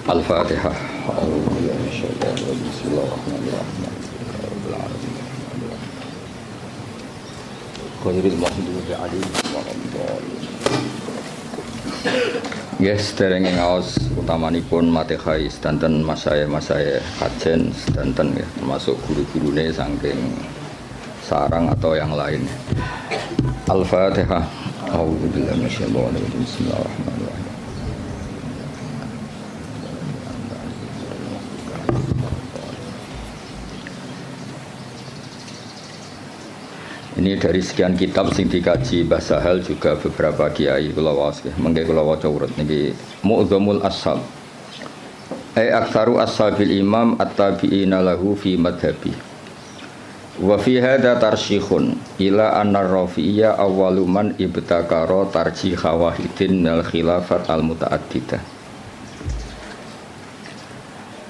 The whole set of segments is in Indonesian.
Al-Fatihah. Bismillahirrahmanirrahim. Yes, dereng ngaos utamanipun matehai sedanten masaya kajen sedanten ya, termasuk guru-gurune saking sarang atau yang lain. Al-Fatihah. A'udzubillahi minasyaitonir rajim. Bismillahirrahmanirrahim. Ini dari sekian kitab sing dikaji Mbah Sahal juga beberapa kiai kula waos nggih. Mengke kula waca urut niki Mu'dzamul Ashab. Aktsaru ashabil imam at-tabi'ina lahu fi madhhabi. Wa fi hadza tarsyikhun ila anna Rafi'iyya awwalu man ibtakara tarjih wahidin minal khilafat al-muta'addidah.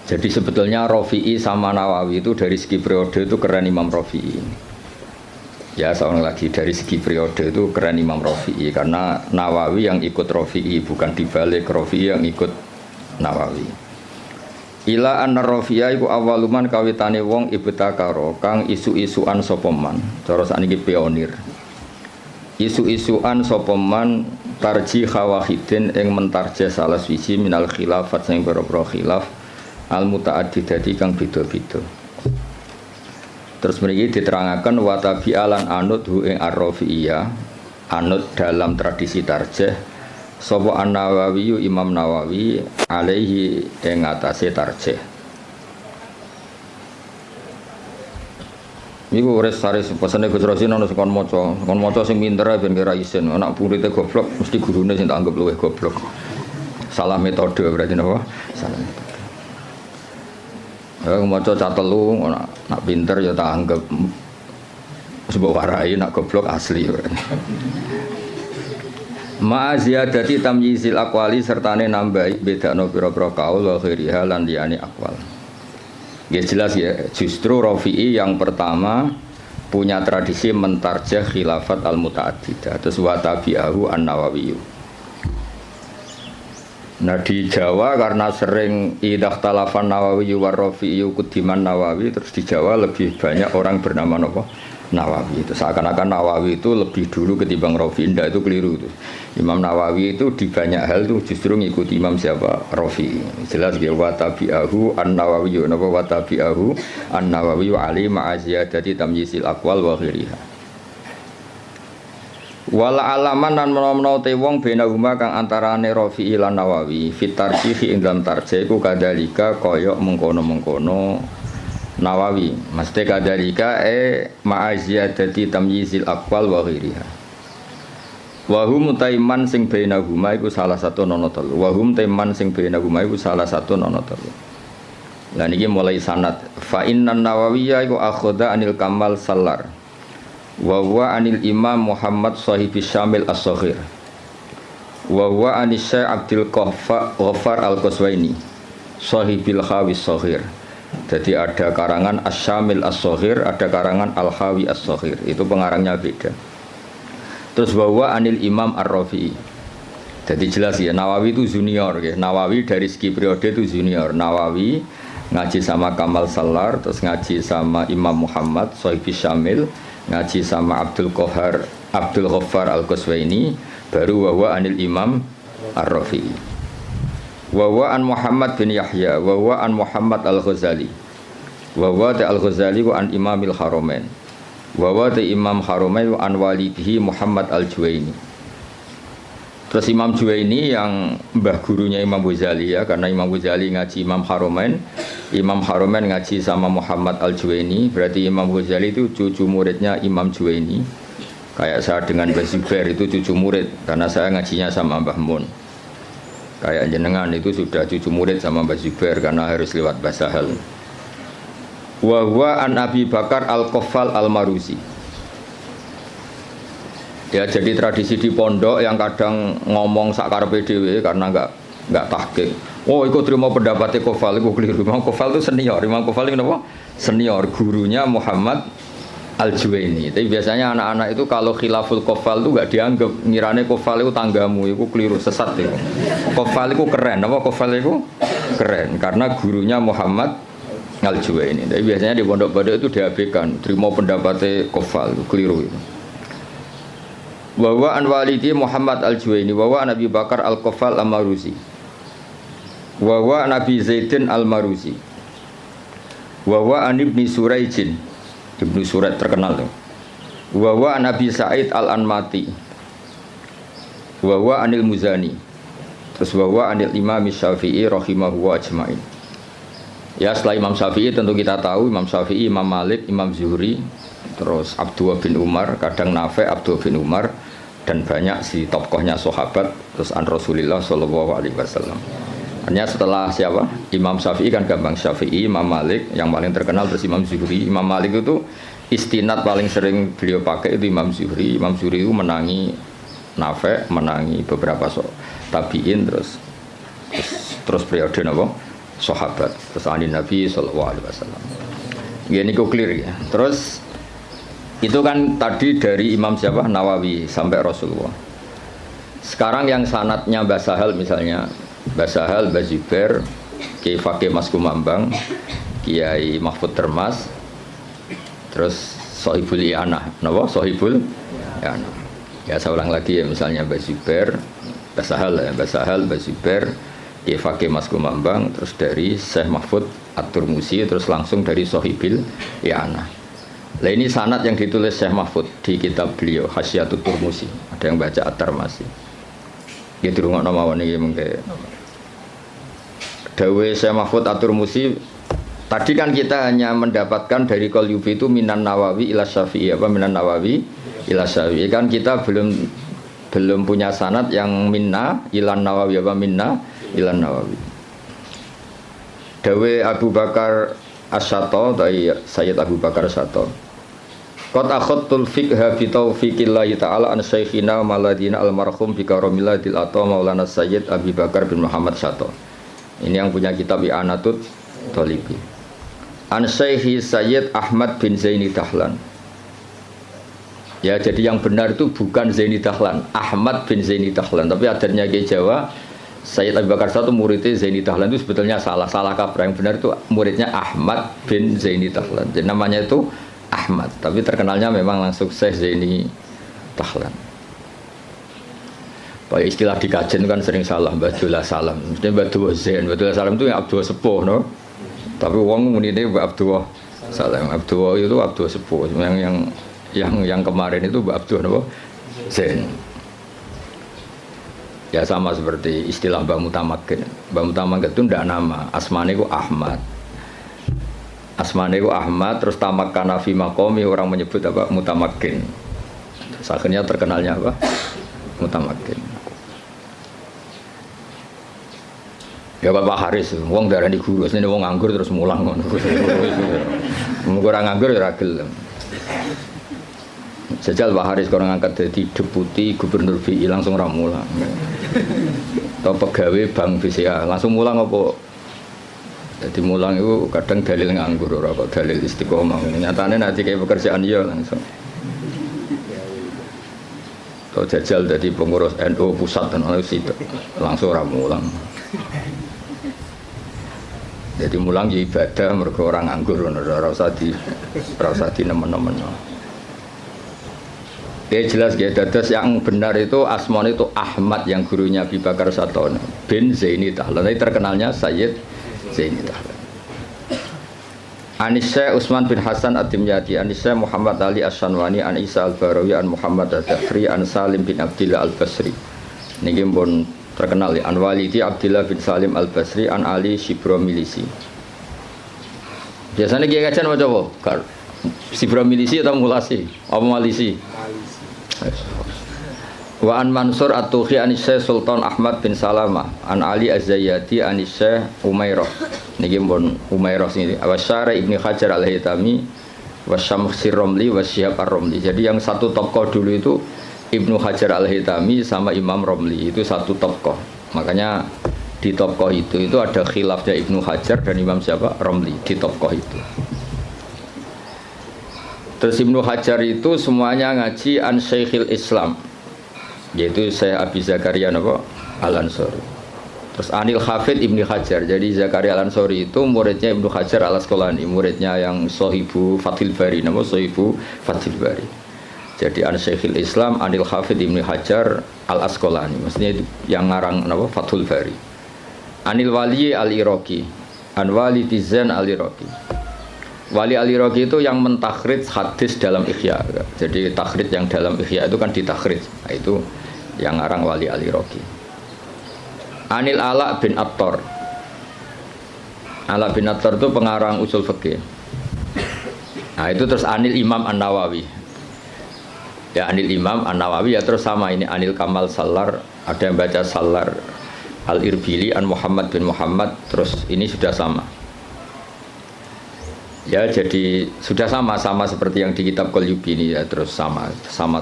Jadi sebetulnya Rafi'i sama Nawawi itu dari segi periode itu keren Imam Rafi'i. Ya seorang lagi dari segi periode itu keren Imam Rafi'i karena Nawawi yang ikut Rafi'i bukan dibalik Rafi'i yang ikut Nawawi. Ila anna Rafi'a iku awaluman kawitane wong ibtakara kang isu-isuan sapa man. Cara sakniki pionir. Isu-isuan sapa man tarjih wahidin ing mentarjih salah siji minal khilafat sing pira-pira khilaf al muta'addidati kang beda-beda. Terus mriki diterangkan watabi alan anut hu ing ar-Rafi'iyah anut dalam tradisi tarjih sapa an-Nawawi Imam Nawawi alaihi ing atase tarjih. Niku wis saris pesene Gus Rosin ana kon maca sing pinter ben kira isin anak muridé goblok mesti gurune sing tak anggap luwih goblok. Salah metode berarti napa? Salah metode. Maca catelu nak pinter ya tak anggap sebab warai nak goblok asli. Ma ziyadati tamyizil aqwali sertane nambahi bedakno pira-pira kaul wa ghairiha lan liyane aqwal. Ya jelas ya, justru Rafi'i yang pertama punya tradisi mentarjih khilafat al-muta'addidah terus wa tabi'ahu an-Nawawi. Nah di Jawa karena sering idah talafan Nawawi war Rafi'i kudiman Nawawi terus di Jawa lebih banyak orang bernama Nawawi itu seakan-akan Nawawi itu lebih dulu ketimbang Rafi'i. Indah itu keliru itu. Imam Nawawi itu di banyak hal itu justru ngikuti Imam siapa Rafi'i. Jelas ya wa tabi'ahu an-Nawawi napa wa tabi'ahu an-Nawawi wa ali ma'aziyadati tamyizil aqwal wa ghairiha. Wala alaman lan menawa te wong benahuma kang antarane Rafi'i lan Nawawi fit tarjih ing dalam tarjih ku kadalika kaya mengkono-mengkono Nawawi mesti kadalika ma'aziyadati tamyizil aqwal wa ghairiha wa hum taiman sing benahuma iku salah satu nono telu wa hum taiman sing benahuma iku salah satu nono telu. Lah niki mulai sanad fa innan Nawawiyya iku akhadha anil Kamal Sallar wa huwa anil Imam Muhammad Shahibis Syamil As-Saghir wa huwa anis Syekh Abdul Ghaffar Al-Qaswaini Shahibil Khawis Saghir. Jadi ada karangan As-Syamil As-Saghir, ada karangan Al-Khawi As-Saghir. Itu pengarangnya beda. Terus wa huwa anil Imam Ar-Rafi'i. Jadi jelas ya Nawawi itu junior ya. Nawawi dari segi periode itu junior. Nawawi ngaji sama Kamal Sallar, terus ngaji sama Imam Muhammad Shahibis Syamil, ngaji sama Abdul Ghaffar Al-Qaswaini, baru wawa anil Imam Ar-Rafi'i. Wawa an Muhammad bin Yahya, wawa an Muhammad Al-Ghazali. Wawa ta Al-Ghazali wa an Imamil Haramain. Wawa ta Imam Haramain wa an walidihi Muhammad Al-Juwaini. Terus Imam Juwaini yang mbah gurunya Imam Ghazali ya, karena Imam Ghazali ngaji Imam Haramain, Imam Haramain ngaji sama Muhammad Al-Juwaini, berarti Imam Ghazali itu cucu muridnya Imam Juwaini. Kayak saya dengan Mbah Zubair itu cucu murid, karena saya ngajinya sama Mbah Mun. Kayak jenengan itu sudah cucu murid sama Mbah Zubair, karena harus lewat Mbah Sahal. Wa huwa an Abi Bakar Al-Qaffal Al-Maruzi. Ya jadi tradisi di pondok yang kadang ngomong sakarepe dhewe karena enggak tahqiq. Oh, ikut terima pendapatnya Qaffal, itu keliru. Imam Qaffal itu senior. Imam Qaffal itu apa? Senior, gurunya Muhammad Al-Juwaini. Tapi biasanya anak-anak itu kalau khilaful Qaffal itu enggak dianggap, ngirane Qaffal itu tanggamu, itu keliru, sesat itu. Qaffal itu keren, apa Qaffal itu keren karena gurunya Muhammad Al-Juwaini. Tapi biasanya di pondok-pondok itu diabaikan, terima pendapatnya Kofal, keliru itu. Wa an walidi Muhammad Al-Juwaini wa Nabi Bakar Al-Kofal Al-Maruzi. Wa Nabi Zaidin Al-Maruzi. Wa an Ibni Suraijin. Ibnu Suraid terkenal tuh. Wa Nabi Sa'id Al-Anmati. Wa anil Muzani. Terus wa anil Imam Syafi'i rahimahu wa ajmain. Ya setelah Imam Syafi'i tentu kita tahu Imam Syafi'i, Imam Malik, Imam Zuhri, terus Abdullah bin Umar, kadang Nafi' Abdullah bin Umar dan banyak si tokohnya sahabat terus an Rasulullah sallallahu alaihi wasallam. Hanya setelah siapa? Imam Syafi'i kan gampang Syafi'i, Imam Malik yang paling terkenal terus Imam Zuhri. Imam Malik itu istinad paling sering beliau pakai itu Imam Zuhri. Imam Zuhri itu menangi Nafi', menangi beberapa tabi'in terus periode napa? Sahabat terus anin Nabi sallallahu alaihi wasallam. Ini kok clear ya. Terus itu kan tadi dari Imam siapa? Nawawi sampai Rasulullah. Sekarang yang sanadnya Mbah Sahal misalnya, Mbah Sahal, Mbah Zubair, Kiai Fakih Mas Kumambang, Kiai Mahfud Termas, terus Sohibul I'anah, napa? Sohibul I'anah. Ya saya ulang lagi ya misalnya Mbah Zubair, Mbah Sahal ya, Mbah Sahal, Mbah Zubair, Kiai Fakih Mas Kumambang, terus dari Syekh Mahfud At-Turmusi, terus langsung dari Sohibil I'anah. Nah ini sanad yang ditulis Syekh Mahfud di kitab beliau Hasyiatut Turmusi. Ada yang baca At-Tarmasi. Ya dirungokno mawon iki mengke. Dawe Syekh Mahfud At-Turmusi tadi kan kita hanya mendapatkan dari Qalyubi itu Minan Nawawi ila Syafi'i apa Minan Nawawi ila Syafi'i kan kita belum punya sanad yang minna ilan Nawawi apa minna ilan Nawawi. Dawe Abu Bakar Asy-Syato dari Sayyid Abu Bakar Asy-Syato. Qad akhadtul fiqha bi taufiqillahi ta'ala an syekhina maladina almarhum bi karamillatil ata Maulana Sayyid Abu Bakar bin Muhammad Syato. Ini yang punya kitab I'anatut Thalibi. An Syekhi Sayyid Ahmad bin Zaini Dahlan. Ya jadi yang benar itu bukan Zaini Dahlan, Ahmad bin Zaini Dahlan. Tapi adarnya ke Jawa Sayyid Abu Bakar Syato muridnya Zaini Dahlan itu sebetulnya salah kaprah. Yang benar itu muridnya Ahmad bin Zaini Dahlan. Jadi namanya itu Ahmad, tapi terkenalnya memang langsung Syekh Zaini Dahlan. Pak istilah di kajian kan sering salah, Badullah Salam. Mesti Badullah Zain, Badullah Salam itu yang Abdullah Sepuh, no? Tapi wong muni ini Abdullah Salam. Abdullah itu Abdullah Sepuh. Yang kemarin itu Abdullah no? Zain. Ya sama seperti istilah Mbah Mutamakin. Mbah Mutamakin itu tidak nama, asmane itu Ahmad. Asmane itu Ahmad, terus tamakkana fi maqami orang menyebut apa? Mutamakin. Terus akhirnya terkenalnya apa? Mutamakin. Ya Bapak Haris, wong darani guru, asline wong nganggur terus mulang ngono. Wong ora nganggur ya ora gelem. Sejal Pak Haris kalau ngangkat jadi deputi gubernur BI langsung ramulang. Atau pegawai bank BCA langsung mulang apa? Jadi mulang itu kadang dalil nganggur ora kok dalil istiqomah. Nyatane nanti kayak pekerjaan ya langsung. Atau jajal jadi pengurus NU pusat dan langsung ramulang. Jadi mulang ya ibadah mergo orang nganggur ora usah di nemen-nemen. Ya jelas ya, dados yang benar itu asmane itu Ahmad yang gurunya Abu Bakar Syato bin Zaini Dahlan. Tapi terkenalnya Sayyid Zaini Dahlan. Anisya Utsman bin Hasan Ad-Dimyati, Anisya Muhammad Ali Asy-Syanwani, An Isa Al-Barawi, An Muhammad Ad-Dafri, An Salim bin Abdillah Al-Basri. Niki pun terkenal ya, An Walidi Abdillah bin Salim Al-Basri, An Ali Shibromilisi. Biasanya kiai kajian macam apa? Shibromilisi atau mulasi? Apa malisi? Wa an Mansur At-Tuhi Anisya Sultan Ahmad bin Salamah, An Ali Az-Zayyati Anisya Umairah. Niki pun Umairah sini. Wa Syara Ibnu Hajar Al-Haytami wa Syamsir Romli wa Syihab Ar-Romli. Jadi yang satu tokoh dulu itu Ibnu Hajar Al-Haytami sama Imam Romli, itu satu tokoh. Makanya di tokoh itu ada khilafnya Ibnu Hajar dan Imam siapa? Romli di tokoh itu. Terus Ibnu Hajar itu semuanya ngaji an Syekhil Islam, yaitu Syekh Abi Zakaria Al-Ansori. Terus Anil Hafid Ibnu Hajar. Jadi Zakaria Al-Ansori itu muridnya Ibnu Hajar Al-Asqalani, muridnya yang Sohibu Fathil Bari, nama Sohibu Fathil Bari. Jadi an Syekhul Islam Anil Hafid Ibnu Hajar Al-Asqalani, maksudnya itu yang ngarang nama Fathul Bari. Anil Wali Al-Iraqi, An Wali Tizan Al-Iraqi. Wali Al-Iraqi itu yang mentakhrij hadis dalam Ihya. Jadi takhrij yang dalam Ihya itu kan ditakhrij. Nah, itu yang ngarang Wali Al-Iraqi. Anil Ala bin Attar. Ala bin Attar itu pengarang usul fikih. Nah itu terus Anil Imam An-Nawawi. Ya Anil Imam An-Nawawi ya terus sama ini Anil Kamal Salar. Ada yang baca Salar Al-Irbili An Muhammad bin Muhammad. Terus ini sudah sama. Ya jadi sudah sama seperti yang di kitab Qalyubi ini ya terus sama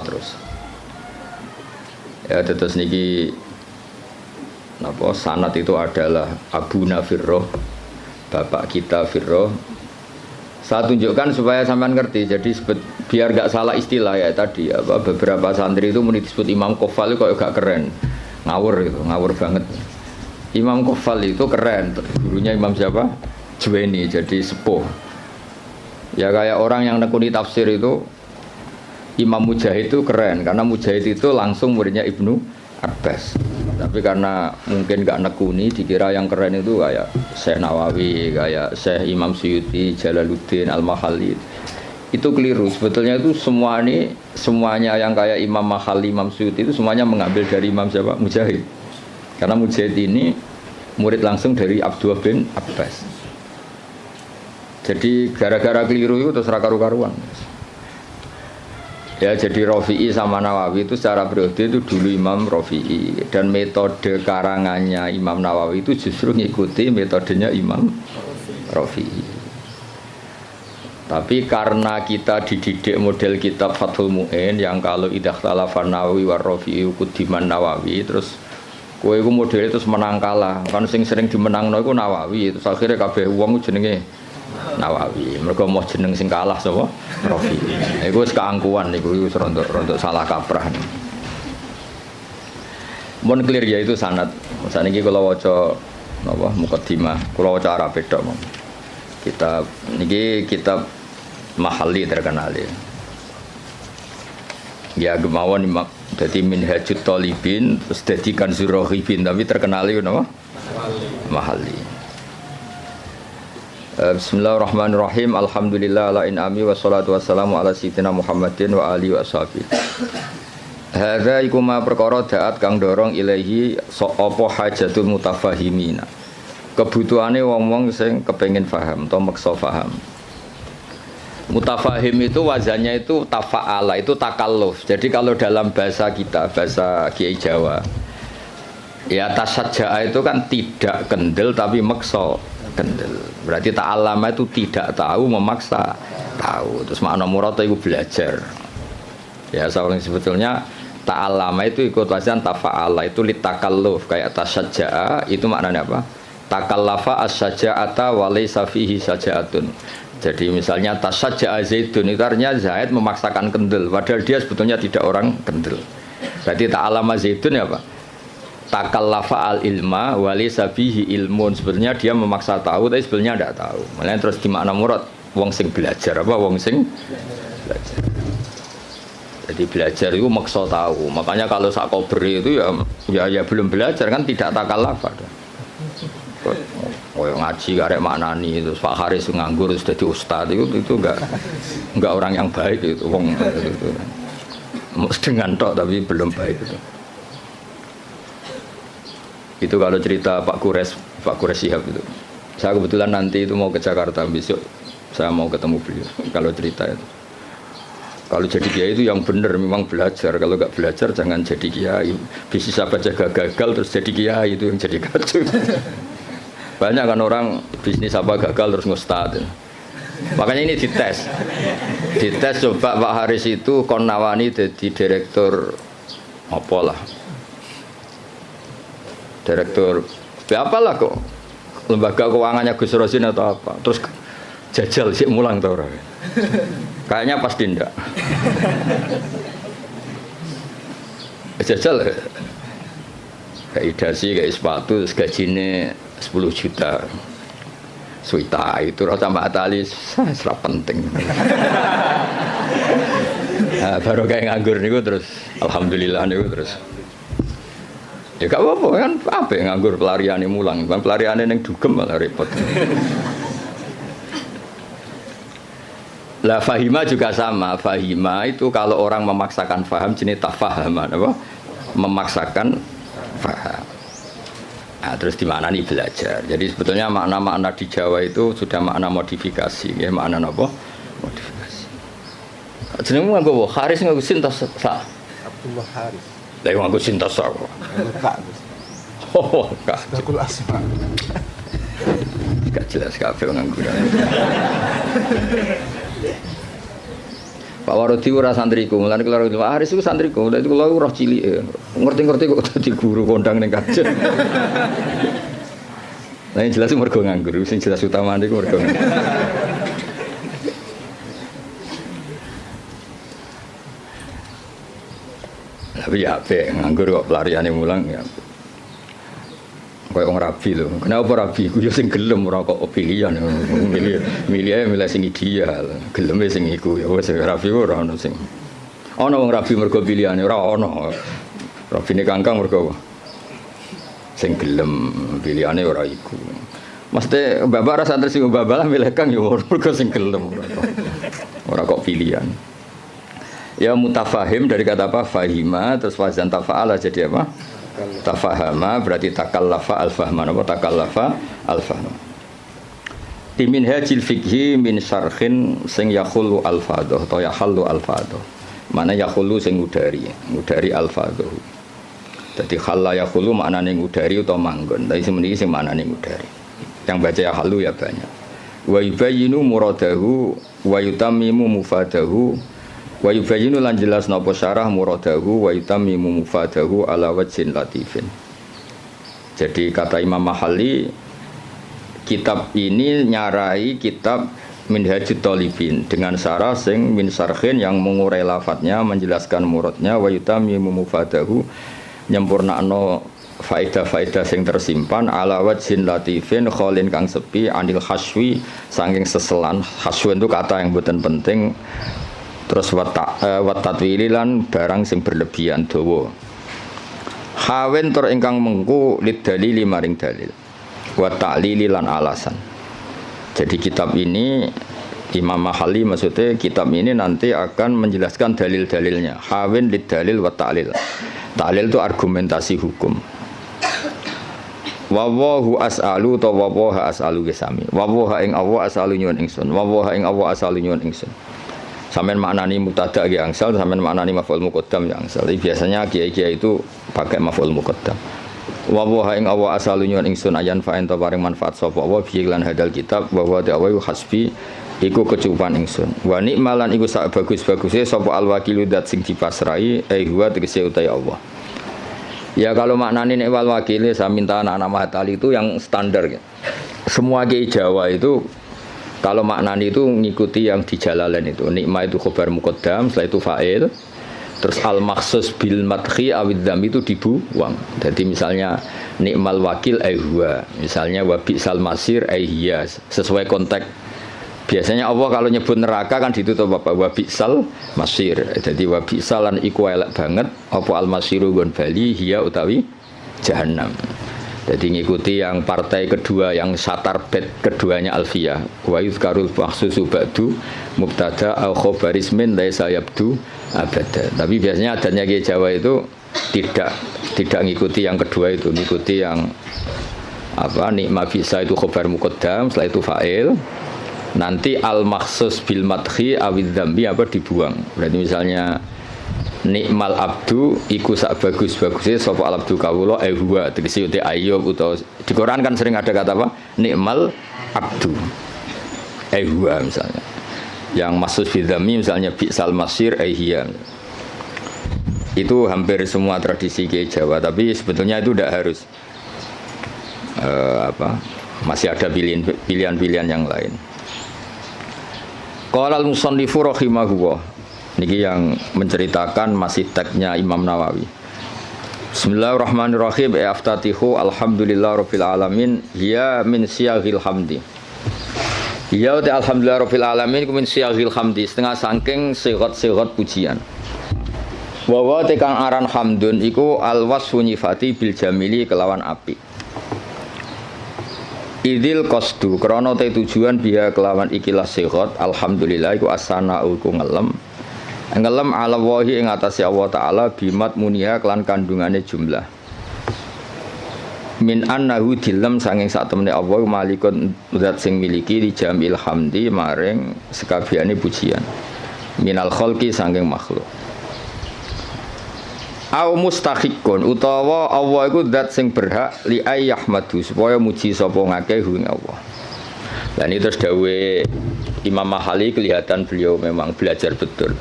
terus. Ya terus niki napa sanad itu adalah Abu Nafirroh, bapak kita Firroh. Saya tunjukkan supaya sampean ngerti. Jadi biar gak salah istilah ya tadi apa beberapa santri itu disebut Imam Qofal itu kok gak keren, ngawur gitu, ngawur banget. Imam Qofal itu keren, gurunya Imam siapa? Juwaini, jadi sepuh. Ya kayak orang yang nekuni tafsir itu Imam Mujahid itu keren karena Mujahid itu langsung muridnya Ibnu Abbas. Tapi karena mungkin gak nekuni dikira yang keren itu kayak Syekh Nawawi, kayak Syekh Imam Suyuti, Jalaluddin Al-Mahalli. Itu keliru. Sebetulnya itu semuanya yang kayak Imam Mahalli, Imam Suyuti itu semuanya mengambil dari Imam siapa? Mujahid. Karena Mujahid ini murid langsung dari Abdullah bin Abbas. Jadi gara-gara keliru itu terus karu-karuan. Ya jadi Rafi'i sama Nawawi itu secara periode itu dulu Imam Rafi'i dan metode karangannya Imam Nawawi itu justru ngikuti metodenya Imam Rafi'i. Tapi karena kita dididik model kitab Fathul Mu'in yang kalau idah talafan Nawawi war Rafi'i kudiman Nawawi terus kowe iku model itu menang kalah kan sing sering dimenangno iku Nawawi terus akhirnya kabeh wong jenenge Nawawi, mereka mau jeneng sing kalah sapa? Rafi. Iku wis keangkuhan niku wis rontok salah kaprah. Mun clear ya itu sanad. Saniki kula waca napa mukadimah, kula waca Arab tok. Kitab niki kitab Mahalli terkenal ya. Ya gemawon dadi Minhajut Thalibin terus dadi Kanzur Raghibin tapi terkenal itu napa? Mahalli. Bismillahirrahmanirrahim. Alhamdulillah ala in'ami wassalatu wassalamu ala sayyidina Muhammadin wa alihi wa sahbihi. Hadza iku ma perkara daat kang dorong ilahi apa hajatul mutafahimina. Kebutuhane wong-wong sing kepengin paham atau maksa paham. Mutafahim itu wazannya itu tafa'ala, itu takalluf. Jadi kalau dalam bahasa kita, bahasa Kiai Jawa, ya tasajja'a itu kan tidak kendel tapi maksa kendel. Berarti ta'allama itu tidak tahu memaksa tahu. Terus makna murad itu belajar. Ya soalnya sebetulnya ta'allama itu ikut wazan tafa'ala itu litakalluf kayak tasajja'a itu maknanya apa? Takallafa as-saja'ata wa laysa fihi saja'atun. Jadi misalnya tasajja'a Zaidun itu artinya Zaid memaksakan kendel padahal dia sebetulnya tidak orang kendel. Berarti ta'allama Zaidun ya Pak? Takallafa al-ilma wali sabihi ilmun, sebenarnya dia memaksa tahu tapi sebenarnya tidak tahu. Makanya terus di makna murad wong sing belajar apa wong sing belajar. Jadi belajar itu maksa tahu. Makanya kalau sak kobri itu ya belum belajar kan tidak takallafa. Oh ngaji karek maknani itu Pak Haris nganggur sudah jadi ustaz itu enggak orang yang baik itu wong itu. Dengan tok tapi belum baik itu. Itu kalau cerita Pak Kures Shihab itu. Saya kebetulan nanti itu mau ke Jakarta besok. Saya mau ketemu beliau. Kalau cerita itu. Kalau jadi kiai itu yang benar memang belajar. Kalau nggak belajar jangan jadi kiai. Bisnis apa jaga gagal terus jadi kiai itu yang jadi kacau. Banyak kan orang bisnis apa gagal terus ngustad. Makanya ini dites. Dites coba Pak Haris itu kon nawani jadi direktur apalah. Direktur apalah kok lembaga keuangannya Gus Rosin atau apa terus jajal sih mulang tau orang kayaknya pasti ndak jajal kayak dasi kayak sepatu gajine 10 juta. Suita itu roh tambah tali serap penting. Nah, baru kayak nganggur niku terus alhamdulillah niku terus. Ya gak apa-apa kan, apa yang nganggur pelariannya mulang, bukan pelariannya yang dugem malah repot. Lah fahima juga sama, fahima itu kalau orang memaksakan faham jenis tafahaman, apa? Memaksakan faham. Nah, terus di mana nih belajar? Jadi sebetulnya makna-makna di Jawa itu sudah makna modifikasi, ya makna apa? Modifikasi. Jenengmu nganggo Haris nganggo sintas sa. Abdullah Haris. Lah yang nganggo sintas sa. Kak. Oh, Kak. Sakul Asma. Gak jelas kabeh nganggo. Pak Warodi ora santriku, mulane kula Pak Haris iku santriku, lha itu kula roh cilik. Ngerti-ngerti kok dadi guru kondang ning kajen. Lah yang jelas mergo nganggur, sing jelas utamane iku mergo nganggur. Tapi ya apik, nganggur kok pelariane mulang ya. Kayak orang rabi loh. Kenapa rabi? Ku yo sing gelem ora kok pilihan. Milih sing ideal. Geleme sing iku ya wis rabi ora ono sing. Ana wong rabi mergo pilihane ora ono. Rabine kangkang mergo sing gelem pilihane ora iku. Mesti bapak rasa santri sing babalah milih kang yo mergo sing gelem ora kok pilihan. Ya mutafahim dari kata apa? Fahima terus wazan tafa'ala jadi apa? Tafahama berarti takallafa al-fahma. Apa takallafa al-fahma? Di minhajil fikhi min syarhin sing yakhulu al-fadhah atau yahallu al-fadhah. Mana yakhulu sing ngudari al-fadhah. Jadi khalla yakhulu maknane ngudari utawa manggon. Tapi semeniki sing maknane ngudari. Yang baca yahallu ya banyak. Wa yubayyinu muradahu wa yutammimu mufadahu. Wa yubayyinu lan jelas napa syarah muradahu wa yutammimu mufadahu ala wajhin latifin. Jadi kata Imam Mahalli, kitab ini nyarai kitab Minhajut Thalibin dengan syarah sing min syarhin yang mengurai lafadznya, menjelaskan muradnya, wa yutammimu mufadahu nyempurnakno faedah-faedah sing tersimpan ala wajhin latifin kholin kang sepi anil haswi saking seselan. Haswi itu kata yang mboten penting. Terus watatwili lan barang sing berlebihan dawa. Hawen tur ingkang mengku lid dalili maring dalil. Wa ta'lili lan alasan. Jadi kitab ini Imam Mahalli maksudnya kitab ini nanti akan menjelaskan dalil-dalilnya. Hawen lid dalil wa ta'lil. Ta'lil itu argumentasi hukum. Wa wahu as'alu ta wa waha as'alu gesami. Wa waha ing Allah as'alu nyuwun ingsun. Wa waha ing Allah as'alu nyuwun ingsun. Sampeyan maknani mubtada ki angsal, sampeyan maknani maf'ul muqaddam ya angsal. Biasanya kiai-kiai itu pakai maf'ul muqaddam. Wa wa ing awa asalu nyuwun ingsun ayan fa ento paring manfaat sapa wa bi lan hadal kitab wa wa ta'wa hasbi iku kecukupan ingsun. Wa nikmalan iku sak bagus-baguse sapa al-wakilu dat sing dipasrai huwa tegese utai Allah. Ya kalau maknani nek wal wakile saya minta anak-anak Mahatali itu yang standar ya. Semua kiai Jawa itu kalau maknani itu ngikuti yang di Jalalain itu. Nikmah itu khobar muqaddam, setelah itu fa'il. Terus al-makhsus bil madhi awid dham itu dibuang. Jadi misalnya nikmal wakil huwa, misalnya wa bi'sal masir hiya, sesuai konteks. Biasanya Allah kalau nyebut neraka kan ditutup apa? Wa bi'sal masir. Jadi wa bi'salan iku elek banget apa al-masiru gon bali hiya utawi jahannam. Jadi ngikuti yang partai kedua yang satar bed keduanya Alfiyah. Wa yuzkarul makhsusu ba'du mubtada au khabaris min laisa yabdu abada. Tapi biasanya adanya Kiai Jawa itu tidak ngikuti yang kedua itu, ngikuti yang apa nikma bisa itu khabar muqaddam, setelah itu fa'il. Nanti al makhsus bil madhi awid dzambi apa dibuang. Berarti misalnya nikmal abdu iku sak bagus-bagusnya sapa al abdu kawula huwa tegese uti Ayub utawa di Quran kan sering ada kata apa nikmal abdu huwa misalnya yang maksud fidzami misalnya bi'sal masir hiya. Itu hampir semua tradisi Kiai Jawa, tapi sebetulnya itu tidak harus masih ada pilihan-pilihan yang lain. Qala al-musannifu rahimahullah. Niki yang menceritakan masih teksnya Imam Nawawi. Bismillahirrahmanirrahim. Aftatihu alhamdulillah rabbil alamin. Ya min siyaghil hamdi. Ya ta alhamdulillah rabbil alamin ku min siyaghil hamdi, setengah saking sigat-sigat pujian. Wa tekang aran hamdun iku alwasfu nyifati bil jamili kelawan api. Idil qasdu krana te tujuan biya kelawan ikilah sigat alhamdulillah iku as-sana'u ku ngelem ala wahi ing atase Allah taala bimat muniha kelan kandungane jumlah min annahu dilem sanging sak temene Allah malikun zat sing miliki di jamil hamdi maring sekabehane pujian minal khalqi sanging makhluk au mustahiqun utawa Allah iku zat sing berhak li ayyahmadu supaya muji sapa ngakeh ing Allah. Dan itu terus dawuhe Imam Mahali kelihatan beliau memang belajar betul.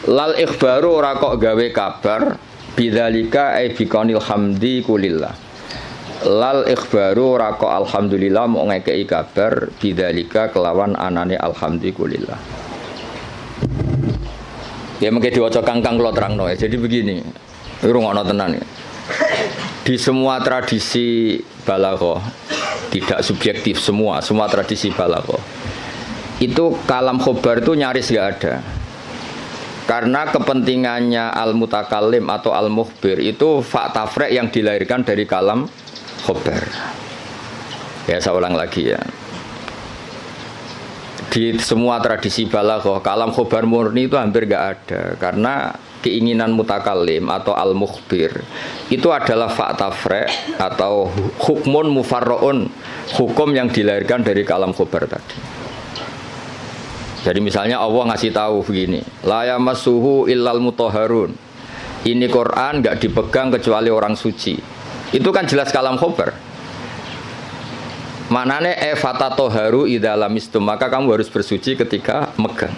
Lal ikhbaru ora kok gawe kabar bidzalika ai biqanil hamdi kulillah. Lal ikhbaru ora kok alhamdulillah mau ngekeki kabar bidzalika kelawan anane alhamdulillah. Ya mengke diwaca kangkang kula terangno ya. Jadi begini, rungokno tenan ya. Di semua tradisi balaghah tidak subjektif semua tradisi balaghah. Itu kalam khobar itu nyaris enggak ada. Karena kepentingannya al-mutakallim atau al-mukhbir itu fakta frek yang dilahirkan dari kalam khobar. Ya saya ulang lagi ya. Di semua tradisi balaghah kalam khobar murni itu hampir enggak ada. Karena keinginan mutakallim atau al-mukhbir itu adalah fakta frek atau hukmun mufarra'un, hukum yang dilahirkan dari kalam khobar tadi. Jadi misalnya Allah ngasih tahu begini, la yamassuhu illal mutahharun. Ini Quran enggak dipegang kecuali orang suci. Itu kan jelas kalam khobar. Maknane fatatoharu idza lamistum, maka kamu harus bersuci ketika megang.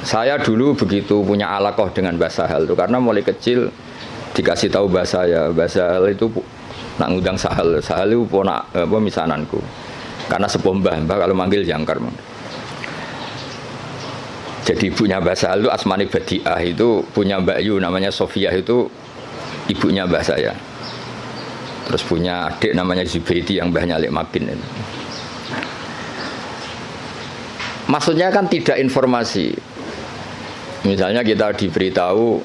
Saya dulu begitu punya alaqah dengan Mbah Sahal itu karena mulai kecil dikasih tahu Mbah Sahal itu nak ngundang Sahal itu ponak misananku. Karena sepuh Mbah kalau manggil jangkar. Jadi ibunya Mbah Sahal itu Asmani Badi'ah, itu punya Mbak Yu namanya Sofiyah, itu ibunya Mbah saya. Terus punya adik namanya Zubaidi yang Mbahnya Alik Makin itu. Maksudnya kan tidak informasi. Misalnya kita diberitahu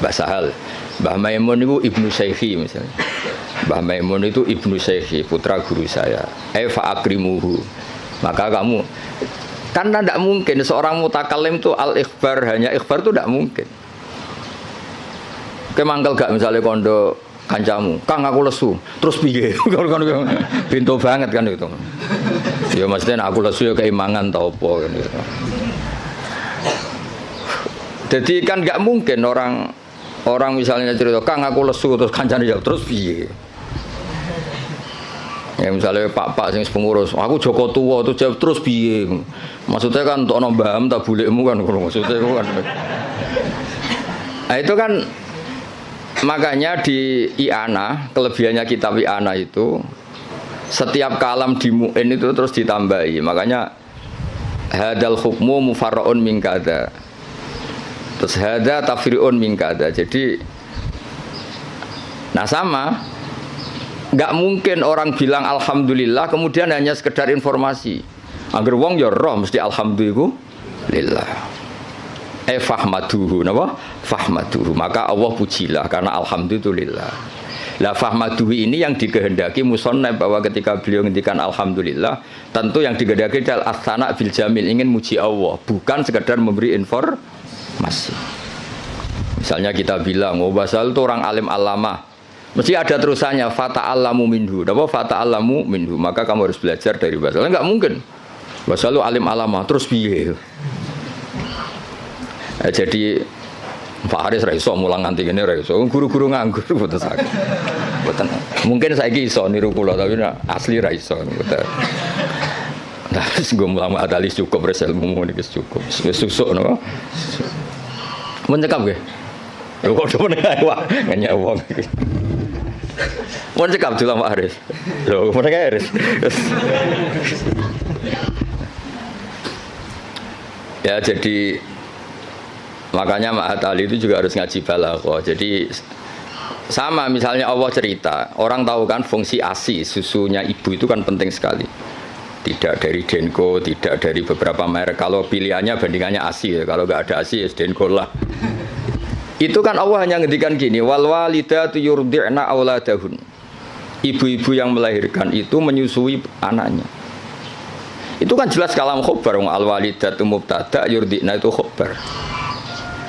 Mbah Sahal, Mbah Maimun itu ibnu Syekhi misalnya. Mbah Maimun itu ibnu Syekhi, putra guru saya. Fa akrimuhu. Maka kamu karena tidak mungkin seorang mutakallim itu al-ikhbar, hanya ikhbar itu tidak mungkin. Kemangkel gak misalnya kondo kancamu, Kang aku lesu, terus piye? Pintu banget kan itu. Ya maksudnya aku lesu ya keimangan tau apa kan gitu. Jadi kan nggak mungkin orang misalnya cerita, Kang aku lesu terus kancane jawab terus piye? Ya misalnya pak sing pengurus, aku Joko tua tuh jawab terus piye? Maksudnya kan untuk nombam tak bulekmu kan maksudnya kan. Nah itu kan makanya di I'anah, kelebihannya kitab I'anah itu setiap kalam di mu'in itu terus ditambahi. Makanya hadal hukmu mufarra'un min kadza. Terus hadza tafri'un min kadza. Jadi nah sama, nggak mungkin orang bilang alhamdulillah kemudian hanya sekedar informasi. Angger wong ya roh mesti alhamdulillah. Fahmaduhu napa? Fahmaduhu. Maka Allah pujilah karena alhamdulillah. Lah fahmaduhu ini yang dikehendaki musannaf bahwa ketika beliau ngendikan alhamdulillah, tentu yang dikehendaki adalah as-sana bil jamil, ingin muji Allah, bukan sekedar memberi informasi. Misalnya kita bilang, oh Basal itu orang alim alamah, mesti ada terusannya fata'allamu minhu. Napa fata'allamu minhu? Maka kamu harus belajar dari Basal. Enggak mungkin. Basal itu alim alamah terus piye? Jadi Pak Haris raiso mulang nganti ngene raiso. Guru-guru nganggur mboten saged. Mboten. Mungkin saiki iso niru kula tapi asli raiso mboten. Nah, wis nggo mulang adalis cukup ilmu niki cukup. Wis susuk napa? Mun cekap nggih. Lho kok meneng ae wae ngenyek wong iki. Mun cekap dulu Pak Haris. Lho meneng ae Haris. Ya jadi Makanya Ma'had Ali itu juga harus ngaji balaghah. Jadi sama misalnya Allah cerita, orang tahu kan fungsi ASI, susunya ibu itu kan penting sekali. Tidak dari Denko, tidak dari beberapa merek. Kalau pilihannya bandingannya ASI ya. Kalau nggak ada ASI ya Denko lah. Itu kan Allah hanya ngendikan gini, wal walidatu yurdi'na auladahun. Ibu-ibu yang melahirkan itu menyusui anaknya. Itu kan jelas kalam khobar, al walidatu mubtada yurdi'na itu khobar.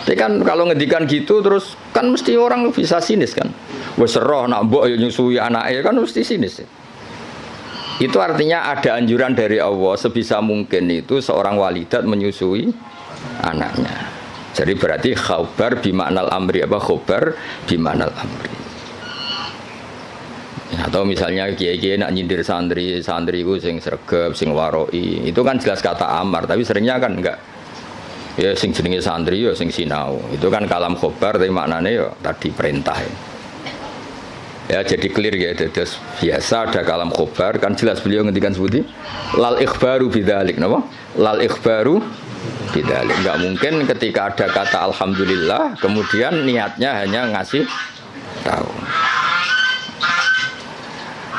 Tapi kan kalau ngendikan gitu terus kan mesti orang bisa sinis kan. Wes roh nak mbok yo nyusui anake kan mesti sinis. Itu artinya ada anjuran dari Allah sebisa mungkin itu seorang walidat menyusui anaknya. Jadi berarti khabar bimaknal amri apa khabar bimaknal amri. Atau misalnya kiai-kiai nak nyindir santri itu sing sregep, sing waroi, itu kan jelas kata amar, tapi seringnya kan enggak. Ya sing jenenge santri ya sing sinau. Itu kan kalam khobar tapi maknanya ya tadi perintah. Ya jadi clear ya, terus biasa ada kalam khobar kan jelas beliau ngendikan seperti lal ikhbaru bidzalik napa? Lal ikhbaru bidzalik. Enggak mungkin ketika ada kata alhamdulillah kemudian niatnya hanya ngasih tahu.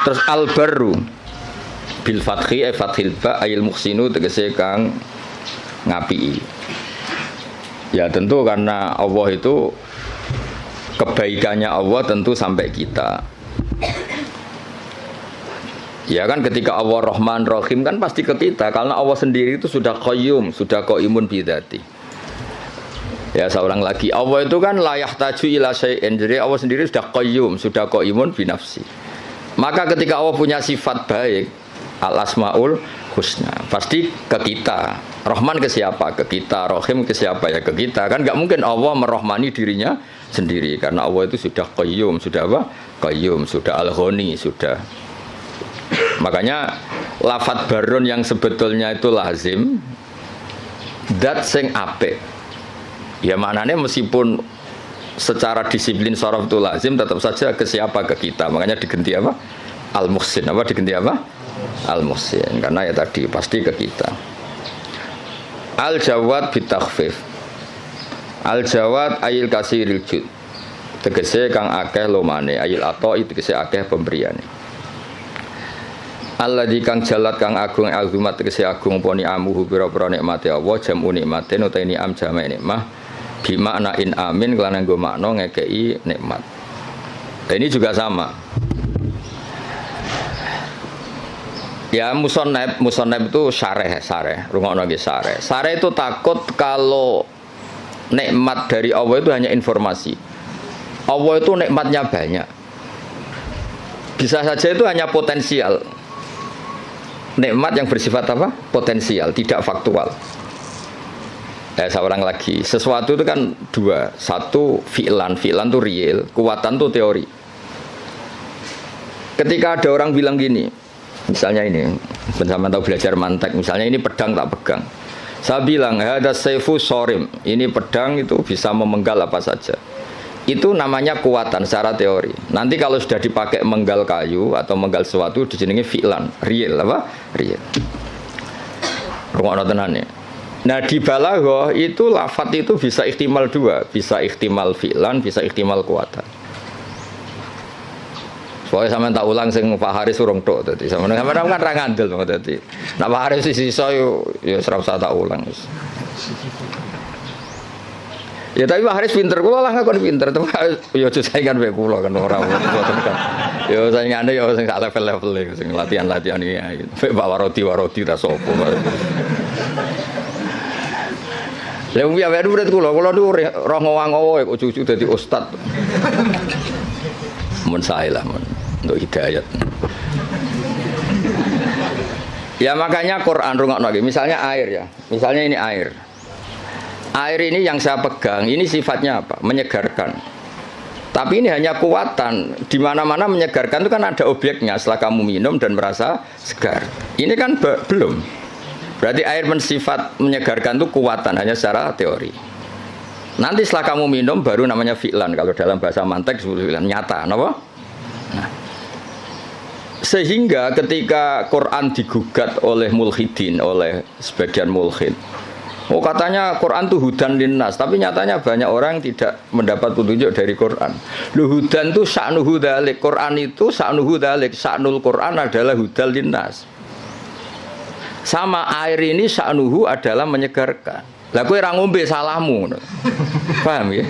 Terus al-barru bil fathi fathil ba ayil muhsinu tegese kang ngapi. Ya tentu karena Allah itu kebaikannya Allah tentu sampai kita. Ya kan ketika Allah Rahman Rahim kan pasti ke kita karena Allah sendiri itu sudah qayyum, sudah qaimun bidzati. Ya seorang lagi Allah itu kan la yahtaju ila syai'in. Jadi Allah sendiri sudah qayyum, sudah qaimun bi nafsi. Maka ketika Allah punya sifat baik, al-asmaul husna, pasti ke kita. Rahman ke siapa? Ke kita. Rahim ke siapa? Ya ke kita. Kan nggak mungkin Allah merahmani dirinya sendiri karena Allah itu sudah qayyum, sudah apa? Qayyum, sudah al-ghani, sudah. Makanya lafadz barun yang sebetulnya itu lazim dat sing apik. Ya maknanya meskipun secara disiplin sharaf itu lazim tetap saja ke siapa? Ke kita. Makanya diganti apa? Al-muhsin. Apa diganti apa? Al-muhsin. Karena ya tadi pasti ke kita. Al-jawad bitakhfif. Al-jawad ayil kasiril jud. Tegese kang akeh lomane, ayil atoi tegese akeh pemberiane. Alladzi kang jalat kang agung azumat tegese agung poni amuhu pira-pira nikmate Allah jamu nikmaten utawa ni'am jama' nikmah bimakna in amin kelan nggo makna ngekeki nikmat. Ini juga sama. Ya musonab itu syareh, rungokno nggih syareh. Syareh itu takut kalau nikmat dari Allah itu hanya informasi. Allah itu nikmatnya banyak. Bisa saja itu hanya potensial. Nikmat yang bersifat apa? Potensial, tidak faktual. Seorang lagi, sesuatu itu kan dua. Satu fi'lan itu real, kuwatan itu teori. Ketika ada orang bilang gini, misalnya ini, bersama tahu belajar mantek, misalnya ini pedang tak pegang. Saya bilang, ada saifu sorim, ini pedang itu bisa memenggal apa saja. Itu namanya kuatan secara teori. Nanti kalau sudah dipakai menggal kayu atau menggal sesuatu, dijenengi fi'lan, real apa? Real. Rungokno tenan ya. Nah di balaghah itu lafaz itu bisa ihtimal dua, bisa ihtimal fi'lan, bisa ihtimal kuatan. Soalnya sampean tak ulang sing Pak Haris urung tok dadi sampean kan ra ngandel dadi. Nek Pak Haris sisa yo ora usah tak ulang. Ya tapi Pak Haris pinter, kula lah ngakon pinter, tapi yo aja saingan wae kula kan ora mboten kan. Yo saingane yo sing sak level-level sing latihan-latihan iki. Pak waroti ra sapa. Lha wong piye murid kula niku roh ngowang-ngowo kok cucu dadi ustad. Mun sae lah mun untuk hidayat. Ya makanya Quran rungokno nggih, misalnya air ya. Misalnya ini air. Air ini yang saya pegang, ini sifatnya apa? Menyegarkan. Tapi ini hanya kuatan. Di mana-mana menyegarkan itu kan ada objeknya. Setelah kamu minum dan merasa segar. Ini kan belum. Berarti air bersifat menyegarkan itu kuatan hanya secara teori. Nanti setelah kamu minum baru namanya fi'lan. Kalau dalam bahasa mantek disebut fi'lan nyata, kenapa? Nah. Sehingga ketika Quran digugat oleh mulhidin, oleh sebagian mulhid, Oh katanya Quran itu hudan linnas, tapi nyatanya banyak orang yang tidak mendapat petunjuk dari Quran. Lu hudan itu sa'nuhu dzalik, Quran itu sa'nuhu dzalik, sa'nul Quran adalah hudan linnas. Sama air ini sa'nuhu adalah menyegarkan. Lah kowe ra ngombe salahmu. Paham ya?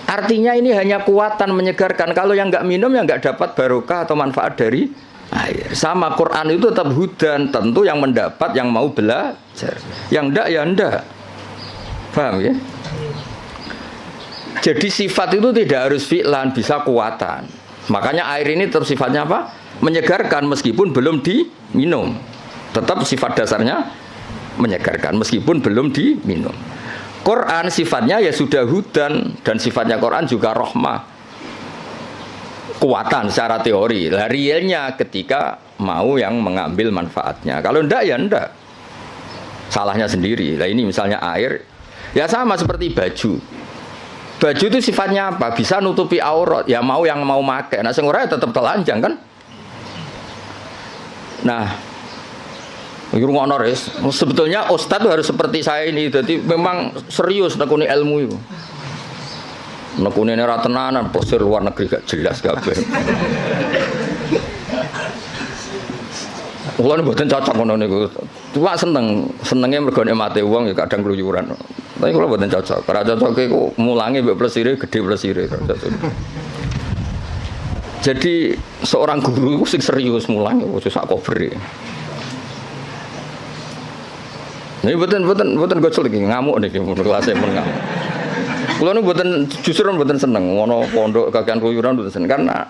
Artinya ini hanya kuatan menyegarkan. Kalau yang enggak minum yang enggak dapat barokah atau manfaat dari air. Sama Quran itu tetap hudan, tentu yang mendapat yang mau belajar. Yang enggak ya enggak. Paham ya? Jadi sifat itu tidak harus fi'lan, bisa kuatan. Makanya air ini tetap sifatnya apa? Menyegarkan meskipun belum diminum. Tetap sifat dasarnya menyegarkan meskipun belum diminum. Quran sifatnya ya sudah hudan dan sifatnya Quran juga rahmah. Kuatan secara teori. Lah realnya ketika mau yang mengambil manfaatnya. Kalau ndak ya ndak. Salahnya sendiri. Lah ini misalnya air ya sama seperti baju. Baju itu sifatnya apa? Bisa nutupi aurat. Ya mau yang mau pakai. Nah sing ora tetap telanjang kan? Nah, sebetulnya ustadz itu harus seperti saya ini. Jadi memang serius nekuni ilmu itu. Nekuni ini ratenanan, posir luar negeri gak jelas kabeh. Kulo mboten cocok ngono niku. Cuma senenge mergo nikmate wong ya kadang keluyuran. Tapi kulo mboten cocok. Ora cocoke iku mulange mbek plesire gede plesire. Jadi seorang guru itu sing serius mulang khusus sak cover. Ini buatan gocol lagi ngamuk nih kelasnya pun ngamuk. Kalau ini buatan justru buatan seneng, ngono pondok kakean keluyuran buatan seneng karena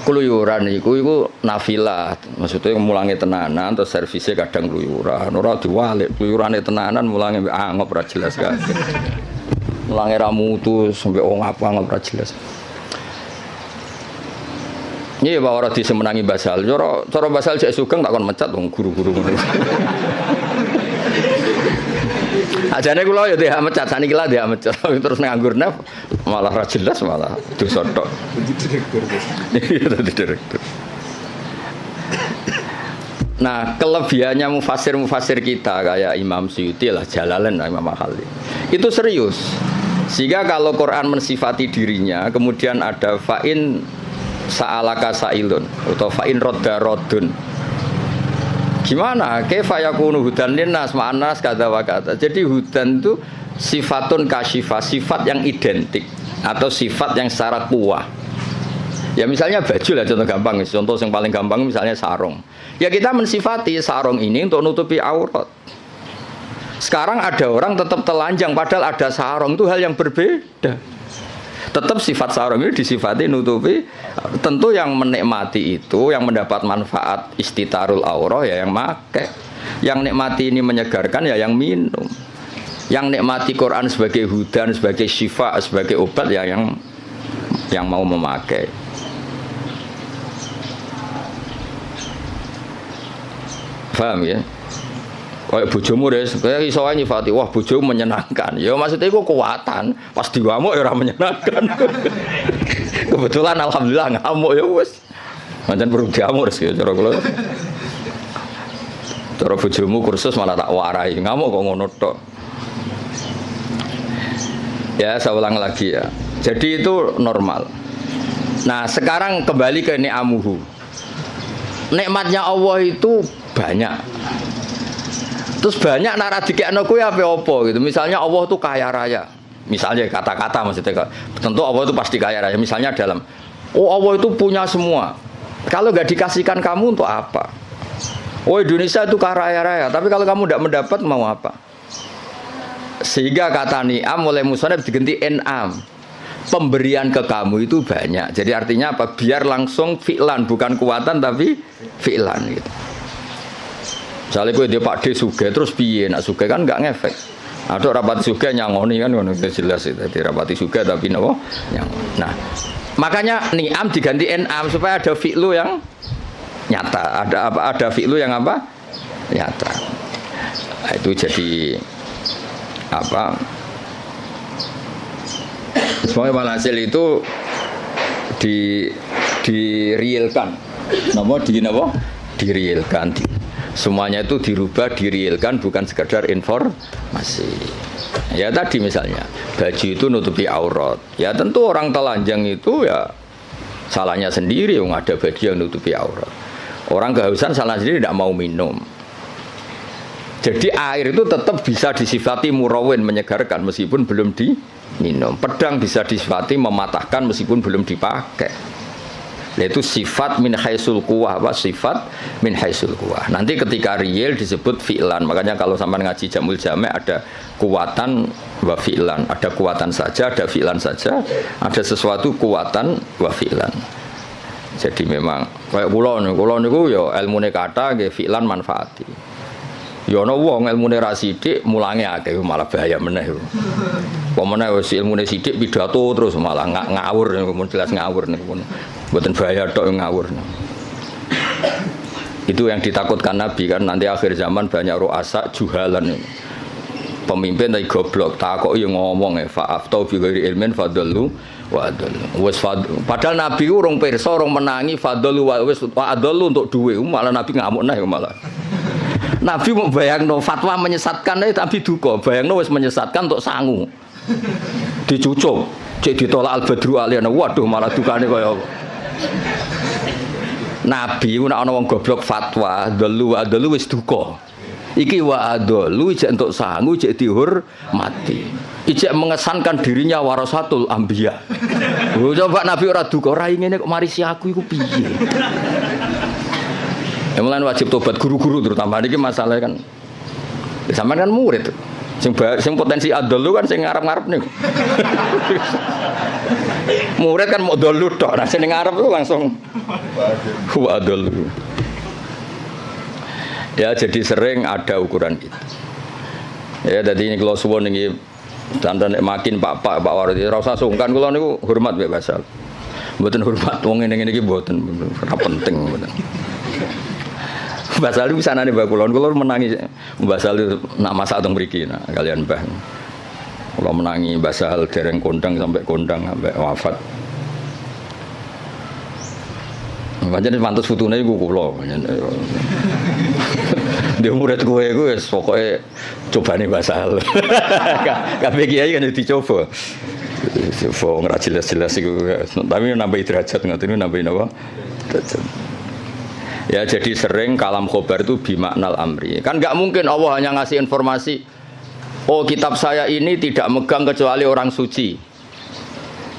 keluyuran itu nafilah, maksudnya mulangnya tenanan atau servisnya kadang keluyuran, orang diwalik keluyurannya tenanan mulangnya angop ora jelas kan, mulangnya ramutu sampai ngap ora jelas. Iya bahwa orang disemenangi basal, coro basal cek sugeng tak kon mecat dong guru-guru. Ajane kula ya dia mecat saniki lah dia mecat terus nganggur naf malah ra jelas malah dosa tok. Iya direktur. Nah, kelebihannya mufasir kita kayak Imam Suyuti lah, Jalalain lah, Imam Al-Khalil. Itu serius. Sehingga kalau Quran mensifati dirinya, kemudian ada fa'in sa'alaka sa'ilun atau fa'in rodda rodun. Gimana? Kaifa yakunu hudan linnas ma'anas kata wa kata. Jadi hudan itu sifatun kasyifah, sifat yang identik atau sifat yang secara kuah. Ya misalnya baju lah contoh gampang, contoh yang paling gampang misalnya sarung. Ya kita mensifati sarung ini untuk nutupi aurat. Sekarang ada orang tetap telanjang padahal ada sarung, itu hal yang berbeda. Tetap sifat sarung ini disifati nutupi. Tentu yang menikmati itu, yang mendapat manfaat istitarul aurah ya yang make. Yang nikmati ini menyegarkan ya yang minum. Yang nikmati Quran sebagai hudan, sebagai syifa, sebagai obat ya yang mau memakai. Paham ya? Kayak bojomu deh, kayak iso ae nyifati, wah bojomu menyenangkan. Ya maksudnya itu kekuatan, pas diwamuk ya ora menyenangkan. Kebetulan alhamdulillah ngamuk ya wis. Pancen perlu diamuk ya cara kula. Cara bojomu kursus malah tak warai, ngamuk kok ngono tok. Ya, saya ulang lagi ya. Jadi itu normal. Nah, sekarang kembali ke ni'amuhu. Nikmatnya Allah itu banyak. Terus banyak nara dikekno kuwi apa gitu. Misalnya Allah itu kaya raya. Misalnya kata-kata maksudnya. Tentu Allah itu pasti kaya raya. Misalnya dalam Allah itu punya semua. Kalau nggak dikasihkan kamu untuk apa? Indonesia itu kaya raya. Tapi kalau kamu tidak mendapat mau apa? Sehingga kata ni'am oleh musannaf diganti en'am. Pemberian ke kamu itu banyak. Jadi artinya apa? Biar langsung fi'lan, bukan kuatan tapi fi'lan gitu. Misalnya gue dia Pak D suge terus piye nak suge kan nggak ngefek. Ada rapat suge nyangoni kan jelas itu. Jadi rapati suge tapi nopo nyangoni. Nah makanya ni'am diganti en'am supaya ada fi'lu yang nyata. Ada fi'lu yang apa? Nyata. Nah, itu jadi apa? Semuanya walhasil itu direalkan. Direalkan. Semuanya itu dirubah, direalkan, bukan sekedar informasi. Ya tadi misalnya baju itu nutupi aurat. Ya tentu orang telanjang itu ya salahnya sendiri, yang ada baju yang nutupi aurat. Orang kehausan salah sendiri, tidak mau minum. Jadi air itu tetap bisa disifati murawin, menyegarkan meskipun belum diminum. Pedang bisa disifati mematahkan meskipun belum dipakai. Yaitu sifat min haisul quwah, apa sifat min haisul quwah. Nanti ketika real disebut fi'lan. Makanya kalau sampai ngaji Jamul Jami' ada kuwatan wa fi'lan, ada kuwatan saja, ada fi'lan saja, ada sesuatu kuwatan wa fi'lan. Jadi memang kayak kula niku ya ilmune kata nggih fi'lan manfaati. Ya ana wong ilmune ra sithik mulange akeh malah bahaya meneh. Pemene wis ilmune sithik pidato terus malah ngawur niku jelas ngawur niku. Mboten bahaya tok ngawur. Itu yang ditakutkan Nabi kan nanti akhir zaman banyak ru'asa juhalan. Pemimpin tapi goblok, takoki ngomong fa'aftau bi ghairi ilmin fadallu wa adallu. Wis padahal Nabi urung pirsa, urung menangi fadallu wa wis adallu untuk duwe, malah Nabi ngamuk nah malah. Nabi mau bayangno fatwa menyesatkan tapi duka, bayangno wis menyesatkan untuk sangu. Dicucuk, cek ditolak al-badru aliyana. Waduh malah dukane kaya Nabi ku nek ana wong goblok fatwa, dalu wis duka. Iki wa adalu ijek entuk sangu, ijek dihormati. Ijek mengesankan dirinya warasatul anbiya. Oh, coba Nabi ora duka, ora ngene kok marisi aku iku piye? Ya mulane wajib tobat guru-guru terutama niki masalah kan. Sampeyan kan murid. Sing potensi adalu kan sing ngarep-ngarep niku. Murid kan mau dalu tok, nah sing ngarep itu langsung wa adalu. Ya jadi sering ada ukuran itu. Ya jadi ini kalau suwon ini dandan makin Pak Wardi ora usah sungkan kula niku hormat mbek Basal. Mboten hormat wong ngene iki mboten ora penting mboten. Basal itu sanane Mbak kula menangi Basal nak masak teng mriki nah kalian Mbah. Kula menangi Basal dereng kondang sampai wafat. Pancen pantes futune iku kula. Dia murid kowe iku wis pokoke cobane Basal. Kabeh kiai kan dicoba. Coba ora jelas-jelas iku. Tapi nambah derajat ngoten nambah napa? Derajat. Ya jadi sering kalam khobar itu bimaknal amri. Kan enggak mungkin Allah hanya ngasih informasi, oh kitab saya ini tidak megang kecuali orang suci.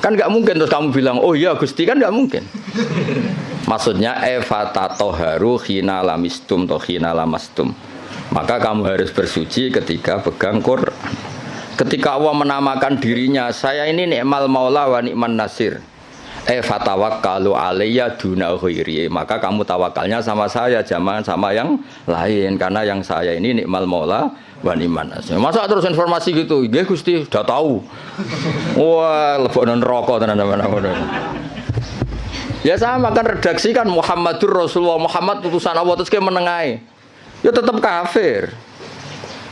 Kan enggak mungkin terus kamu bilang, oh iya Gusti, kan enggak mungkin. Maksudnya efatatoharu khina lamistum atau khina lamastum. Maka kamu harus bersuci ketika pegang Quran. Ketika Allah menamakan dirinya, saya ini ni'mal maula wa ni'man nasir. Fatawakkalu alayya duna ghairi. Maka kamu tawakalnya sama saya, jangan sama yang lain, karena yang saya ini ni'mal maula wa ni'man nasir. Masa terus informasi gitu? Nggih Gusti, sudah tahu. Wah, lebokno neraka tenan-tenan. Ya sama kan redaksi kan Muhammadur Rasulullah, Muhammad utusan Allah terus kayak menengahi. Ya tetap kafir.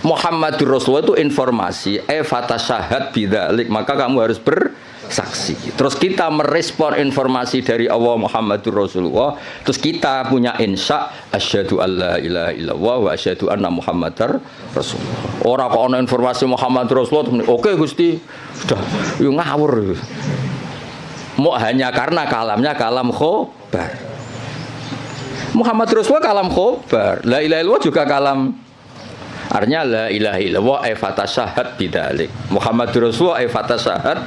Muhammadur Rasulullah itu informasi, fatasyahat bidzalik, maka kamu harus bersaksi. Terus kita merespon informasi dari Allah Muhammadur Rasulullah, terus kita punya insya asyhadu alla ilaha illallah wa asyhadu anna Muhammadar Rasulullah. Ora kok ana informasi Muhammadur Rasulullah, oke Gusti, sudah yo ngawur. Mau hanya karena kalamnya kalam khobar. Muhammad Rasulullah kalam khobar. La ilaha illallah juga kalam. Artinya la ilaha illallah fatasyahat bidzalik. Muhammad Rasulullah fatasyahat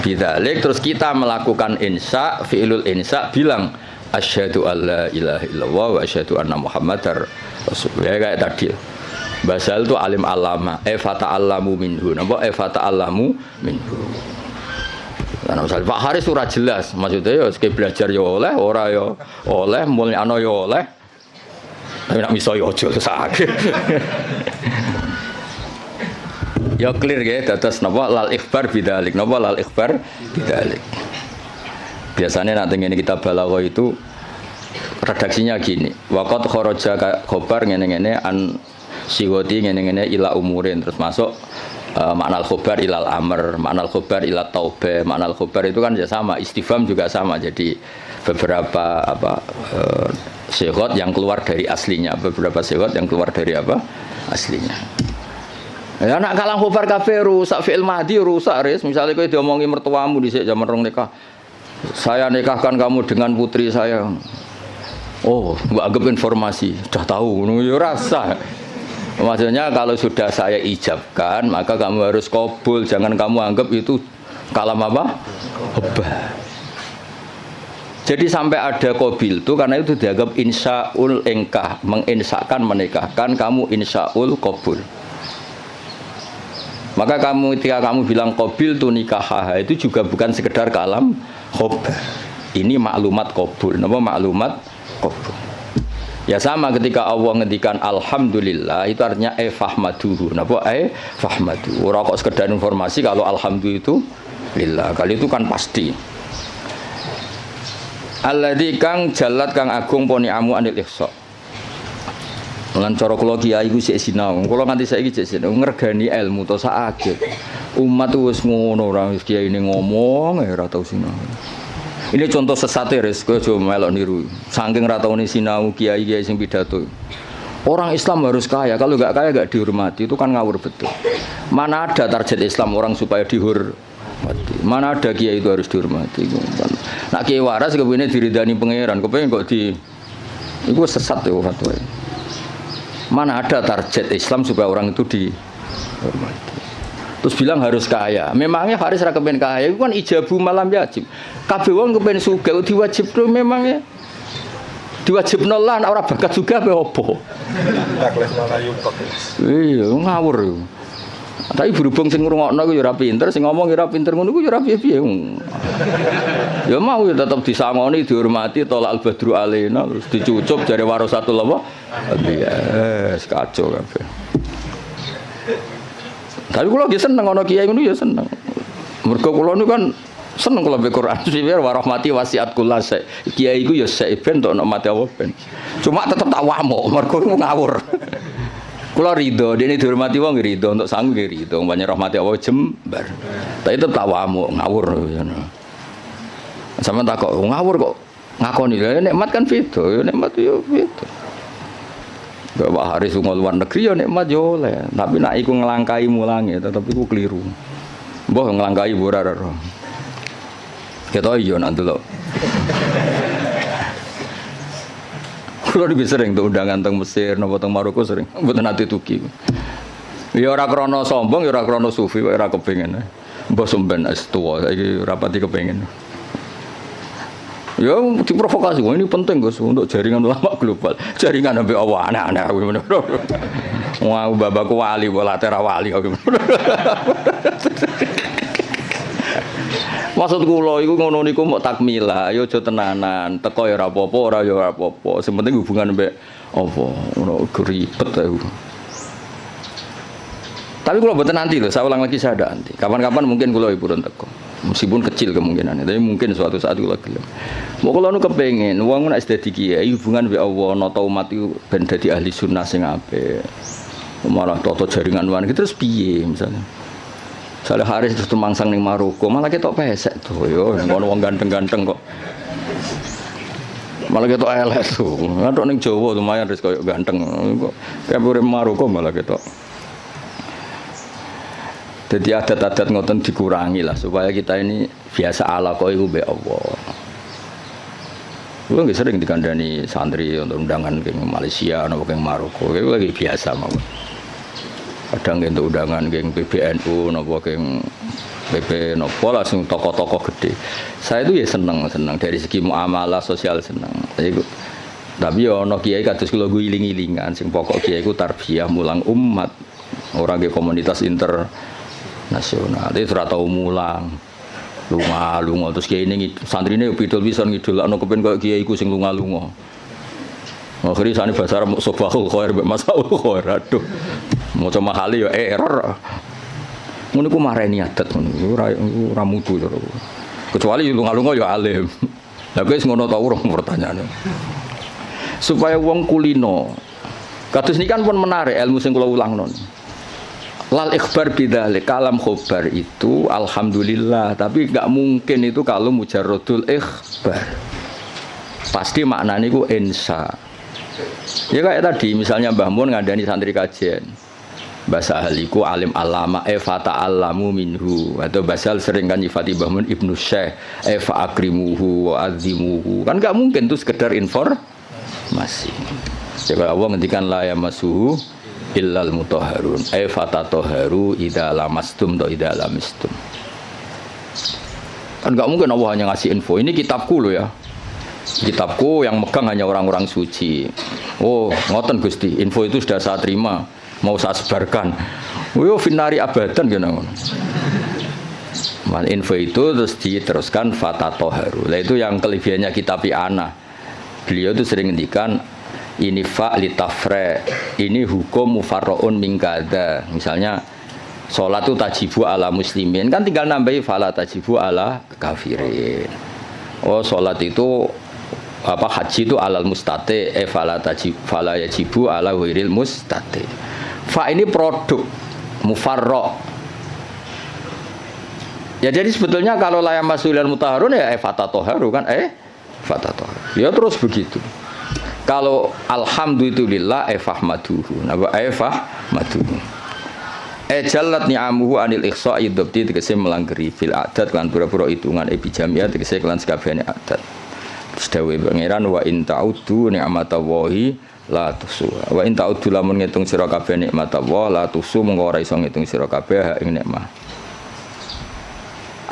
bidzalik. Terus kita melakukan insya, fi'lul insya bilang asyhadu alla ilaha illallah wa asyhadu anna Muhammadar Rasulullah. Kayak tadi. Basal itu alim alama, fata'allamu minhu. Napa fata'allamu minhu. Karena misalnya Pak Haris surah jelas, maksudnya ya sekali belajar ya oleh, ora ya oleh, mulyano ya oleh, tapi nak miso ya ojo sakit. Ya clear ya, dados napa lal ikhbar bidzalik, napa lal ikhbar bidzalik. Biasanya nanti ini kita balagha itu redaksinya gini, waqat kharaja khobar ngene-ngene an siwati ngene-ngene ila umurin, terus masuk makna al-khobar ilal amr, makna al-khobar ilal taubah, makna al-khobar itu kan ya sama, istifham juga sama. Jadi beberapa sighot yang keluar dari aslinya, beberapa sighot yang keluar dari apa? Aslinya. Ya nak kalang khobar kabeh rusak fi'il madhi rusak ris. Misalnya kowe diomongi mertuamu dhisik zaman rong nikah. Saya nikahkan kamu dengan putri saya. Oh, mbak anggap informasi, sudah tahu ngono ya rasa. Maksudnya kalau sudah saya ijabkan, maka kamu harus qabul, jangan kamu anggap itu kalam apa? Hobah. Jadi sampai ada qabil itu karena itu dianggap insyaul engkah, menginsyakan menikahkan, kamu insyaul qabul. Maka kamu ketika kamu bilang qabil tu nikah itu juga bukan sekedar kalam hobah. Ini maklumat qabul. Napa maklumat qabul? Ya sama ketika Allah ngendikan alhamdulillah itu artinya fahmaduhu. Napa fahmadu. Ora kok sekedar informasi kalau alhamdulillah itu lillah. Kali itu kan pasti. Alladzi kang jalat kang agung poni amu anil ihsa. Lan cara kula kiai iku sik sinau. Kula nganti saiki sik sinau ngregani ilmu to sak umat wis ngono ora wis kiai ini ngomong ora tau sinau. Ini contoh sesat res, kowe aja melok niru. Saking ra taune sinau kiai-kiai sing pidato. Orang Islam harus kaya, kalau enggak kaya enggak dihormati, itu kan ngawur betul. Mana ada target Islam orang supaya dihormati. Mana ada kiai itu harus dihormati. Nak kiai waras kepengine diridani pangeran, kepengin kok di iku sesat ya fatwa. Mana ada target Islam supaya orang itu dihormati. Terus bilang harus kaya. Memangnya Faris ra kepen kaya, itu kan ijabu malam yajib. Kabeh wong kepen sugih diwajibno memangnya. Diwajibno lah nek ora bakat juga apa opo. Takles malayu kok. Iya, ngawur. Tapi berhubung sing ngrungokno ku ya ora pinter, sing ngomong ya ora pinter ngono ku ya ora piye-piye. Ya mau ya tetep disangoni, dihormati, tolak al-badru alaina, terus dicucup jare warasatul apa? Iya, kacau kabeh. Tapi kula nggih seneng ana kiai ngono ya seneng. Mergo kula niku kan seneng kula baca Quran. Sifir wa rahmati wasiat kulase. Kiai iku ya sek ben tok nek mati apa ben. Cuma tetep tak wamuk mergo ngawur. Kula rido, dene dihormati wong rido, untuk sangu nggih rido, banyak rahmati Allah jembar. Tapi tetep tak wamuk ngawur ngono. Sampeyan tak kok ngawur kok ngakoni lha nikmat kan beda, nikmat yo beda. Bapak Haris lunga luar negeri ya nikmat yo oleh, tapi nak iku nglangkai mulange tetep iku keliru. Mbah nglangkai ora ora. Ketok yo nak delok. Kulo iki sering tuh undangan teng Mesir napa teng Maroko sering, mboten ate tuki. Ya ora krana sombong, ya ora krana sufi, ora kepengin. Mbah sampean wis tuwa, saiki rapati kepengin. Ya diprovokasi, ini penting Gus untuk jaringan ulama global. Jaringan sampai Allah aneh-aneh. Wah, babakku wali, bola tera wali. Maksud kula iku ngono niku mok takmila, ya aja tenanan. Teko ya ora apa-apa, ora ya ora apa-apa. Sing penting hubungan mbek apa, ngono ribet ae. Tapi kula mboten nanti lho, saya ulang lagi saya ada nanti. Kapan-kapan mungkin kula purun teko. Meskipun kecil kemungkinannya, tapi mungkin suatu saat kula gelem. Mau kula nu kepengin wong nek dadi kiai hubungan mbek Allah, nata umat iku ben dadi ahli sunnah sing apik. Malah toto jaringan wan terus piye misalnya. Saleh Haris terus tumangsang ning Maroko, malah ketok pesek to yo, ngono wong ganteng-ganteng kok. Malah ketok elek tuh. Ngatok ning Jawa lumayan wis koyo ganteng kok. Kayak urip Maroko malah ketok. Jadi adat-adat ngoten dikurangi lah supaya kita ini biasa ala kok iku mbek Allah. Kulo nggih sering dikandani santri untuk undangan ke Malaysia napa ke Maroko, itu lagi biasa mawon. Kadang untuk undangan ke PBNU napa ke PP napa lah sing tokoh-tokoh gede. Saya itu ya seneng dari segi muamalah sosial seneng. Tapi ya ana kiai kados kula iling-ilingan sing pokok kiai iku tarbiyah mulang umat. Orang ke komunitas internasional itu ora tau mulang. Lunga terus kiai ini santrine pidol pisan ngidolakno kepen koyo kiai iku sing lunga-lunga. Akhire sane bahasa Arab sobahul khair mbek masaul khair. Aduh. Maca mahali ya error. Ngono ku mareni adat ngono. Ora mutu to. Kecuali lunga-lunga ya alim. Lah guys ngono ta urung pertanyaane. Supaya wong kulino. Kados niki kan pun menarik ilmu sing kula ulangno. Lal ikhbar bidzalik kalam khobar itu alhamdulillah, tapi enggak mungkin itu kalau mujarradul ikhbar. pasti maknanya itu insya. Ya kayak tadi misalnya Mbah Mun ngandani santri kajian bahasa ahliku alim alama fata alamu minhu, atau basal sering kan nyifati Mbah Mun ibnu syekh fa akrimuhu wa azimuhu, kan nggak mungkin tuh sekedar informasi. Ya kalau Allah ngendikan la yamassuhu illal mutahharun fata toharu idza lamastum atau idza lamistum, kan nggak mungkin Allah hanya ngasih info. Ini kitabku loh ya, kitabku yang megang hanya orang-orang suci. Oh ngoten Gusti, info itu sudah saya terima, mau saya sebarkan. Yo finari abadan gitu. Info itu terus diteruskan fata toharu. Nah itu yang kelebihannya kitab Ana. Beliau itu sering ngendikan ini fa litafre, ini hukum mufarroun mingkada. Misalnya sholat itu tajibu ala muslimin, kan tinggal nambahi fala tajibu ala kafirin. Oh sholat itu apa, haji itu alal mustate fala yajibu ala wiril mustate. Fa ini produk mufarro. Ya jadi sebetulnya kalau layam masulil mutaharun ya fata toharu kan fata toharu. Ya terus begitu. Kalau alhamdulillah fahmaduhu. Napa fahmaduhu. Jalat ni'amuhu anil ikhsa'i dhabti tegese melanggeri fil adat lan pura-pura hitungan bijamiah tegese kelan sakabehane adat. Terus dawuh pangeran wa in ta'uddu ni'matallahi la tusuha. Wa in ta'uddu lamun ngitung sira kabeh nikmatallahi la tusu mengko ora iso ngitung sira kabeh ing nikmat.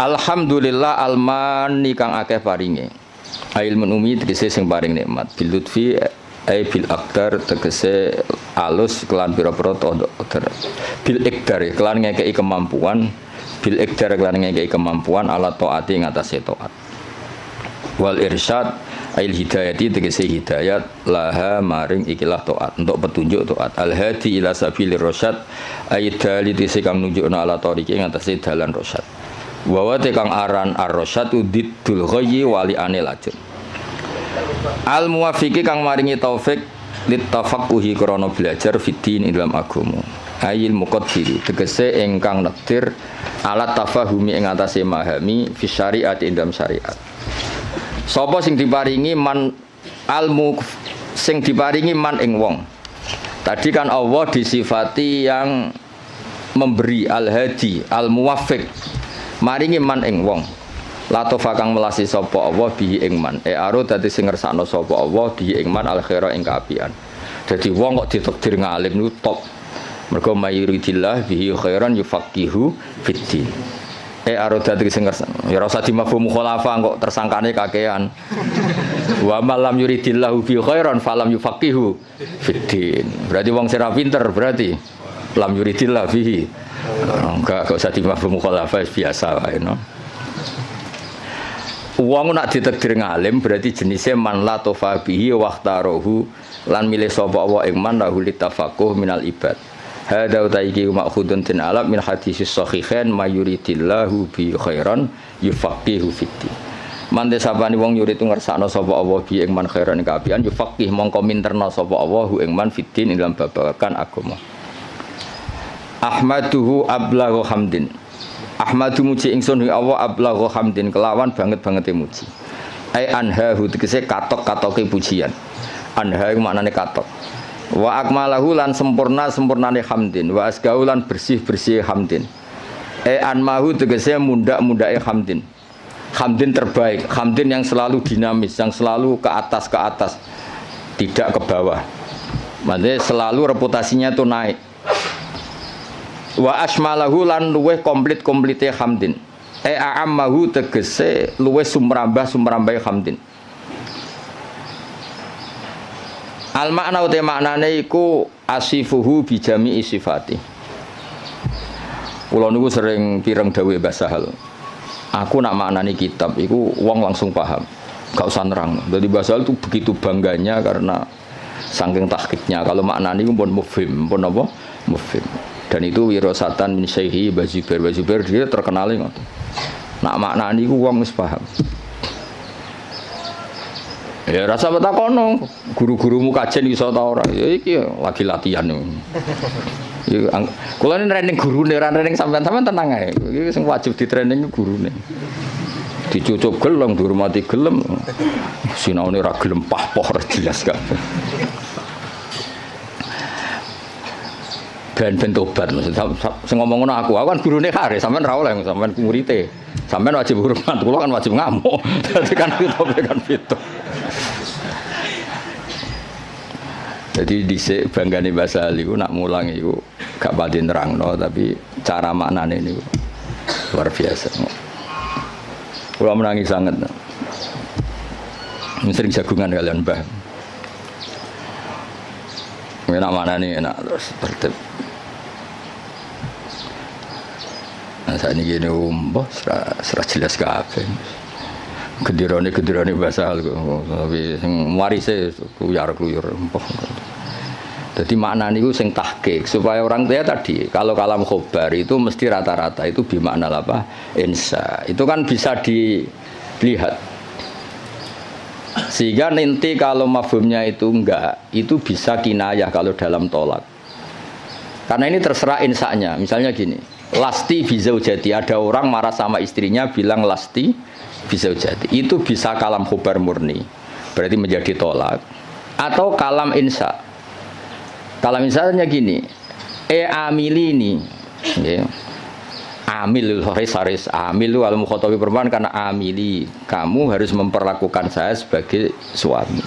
Alhamdulillah almani kang akeh paringe. Ilmun umi tegese sing paring nikmat bil lutfi bil aqdar tegese alus kelan pira-pira qadar bil iqdar kelan ngekeki kemampuan bil iqdar kelan ngekeki kemampuan ala taati ngatasé taat wal irsyad ail hidayati tegese hidayat laha maring ikilah taat untuk petunjuk taat al hadi ila sabilir rasyad aidali tegese kang nunjukna ala tariqi ngatasé dalan rasyad wa kang aran ar-rasyad diddul ghayyi wali anil lajur al muwafiqi kang maringi taufik litafaqquhi krana belajar fiddin ing dalam agama ayil muqaddiri tegese ingkang nektir alat tafahumi ing atase memahami fi syariat ing dalam syariat. Sapa sing diparingi man almu sing diparingi man ing wong. Tadi kan Allah disifati yang memberi al-hadi al-muwaffiq maringi man ing wong. Latofa kang melasi sapa Allah bihi ing man aro dadi sing ngersakno sapa Allah bihi ing man al khaira ing kaapian. Dadi wong kok ditakdir ngalim niku top. Mergo mayuridillah bihi khairan yufaqihu fiddin. Aro dadi sing ngersakno ya ora usah dimafhum mukhalafah kok tersangkane kakean. Wa malam yuridillahu bihi khairan falam yufaqihu fiddin. Berarti wong sing ra pinter berarti lam yuridillah bihi. Enggak usah dimafhum mukhalafah biasa wae no. Wong nak ditakdir ngalim berarti jenisnya man la tofa bihi waqtarohu lan milih sapa wa ing man lahu litafaqquh minal ibad. Hadza utaiki ma'khudun tin alam min hadisis sahihain mayuridillahu bi khairan yufaqihu fiddin. Mante sapane wong yurid ngersakno sapa Allah bi ing man khairan kaapian yufaqih mongko minterna sapa Allah ing man fiddin ing dalam babagan agama. Ahmaduhu ablaghu hamdin. Ahmadu muji ingsun wa Allah ablaghu hamdin kelawan banget-bangete muji. Ai anhahu tegese katok-katoke pujian. Anha iku maknane katok. Wa akmalahu lan sempurnane hamdin, wa asgau lan bersih-bersih hamdin. Anmahu tegese mundak-mundake hamdin. Hamdin terbaik, hamdin yang selalu dinamis, yang selalu ke atas, tidak ke bawah. Maksudnya selalu reputasinya itu naik. Wa asmalahu lan luweh komplit-komplite hamdin. A'ammahu tegese luweh sumrambah hamdin. Al makna uta maknane iku asifuhu bi jami'i sifati. Kula niku sering pireng dawuh Mbah Sahal. Aku nak maknani kitab iku wong langsung paham. Gak usah nerang. Jadi Mbah Sahal itu begitu bangganya karena saking tahqiqnya. Kalau maknani iku pun mufhim, pun apa? Mufhim. Dan itu wirasatan min syaihi Bazubair dia terkenal ngoten. Nak maknani iku wong wis paham. Ya rasa betakono, guru-gurumu kajen iso ta ora? Ya iki lagi latihan. Ya kula ini training gurune, ora training sampean tenang ae. Iki sing wajib di training gurune. Dicucup gelem, dihormati gelem. Sinaune ora gelem pah-pah ora jelas kabeh. Ben tobat maksudnya sing ngomong ngono aku kan gurune kare sampean ra oleh sampean muridé sampean wajib hormat kula kan wajib ngamuk dadi kan itu kan itu jadi dhisik banggane Mbah Sali ku nak mulang iku gak pati nerangno tapi cara maknane niku luar biasa kula menangi sanget sering jagungan kalian Mbah enak maknane enak terus tertib. Nah, saat ini gini mbah serah jelas kabeh. Gedirane bahasa hal tapi sing warise kluyur mbah. Jadi makna niku sing tahqiq supaya orang tua tadi kalau kalam khobar itu mesti rata-rata itu bermakna apa? Insya. Itu kan bisa dilihat. Sehingga nanti kalau mafhumnya itu enggak, itu bisa kinayah kalau dalam tolak. Karena ini terserah insanya. Misalnya gini, lasti bizaujati, ada orang marah sama istrinya bilang lasti bizaujati. Itu bisa kalam khobar murni, berarti menjadi tolak. Atau kalam insya. Kalam insanya gini, amilini, ya. Amil haris amil al mukhatabi perempuan karena amili kamu harus memperlakukan saya sebagai suami.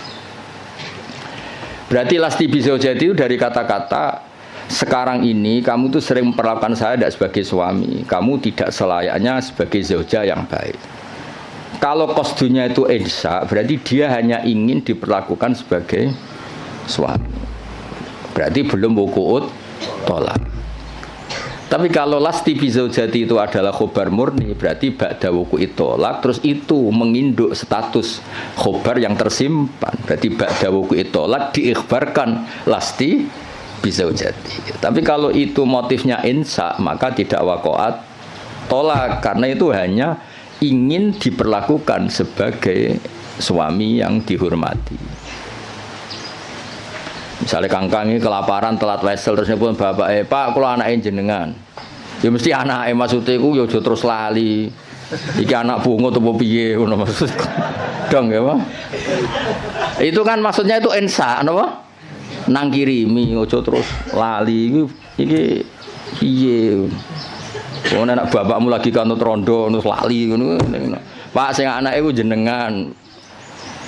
Berarti lasti bizaujati itu dari kata-kata sekarang ini kamu tuh sering memperlakukan saya tidak sebagai suami, kamu tidak selayaknya sebagai zauja yang baik. Kalau qasdunya itu insya, berarti dia hanya ingin diperlakukan sebagai suami. Berarti belum wuku'ut tolak. Tapi kalau lasti bizaujati itu adalah khobar murni, berarti ba'da wuku'it tolak, terus itu menginduk status khobar yang tersimpan. Berarti ba'da wuku'it tolak diikhbarkan lasti bizaujati. Tapi kalau itu motifnya insya, maka tidak waqa'at tolak, karena itu hanya ingin diperlakukan sebagai suami yang dihormati. Misalnya kangkang ini kelaparan telat wesel terus pun bapak Pak kalau anaknya jenengan ya mesti anaknya maksudnya itu ya terus lali iki anak bungo atau piye ngono maksud dong ya Pak itu kan maksudnya itu ensa apa nang kirimi ojo terus lali iki piye wong anak bapakmu lagi kanut rondo terus lali ngono Pak sing anake ku jenengan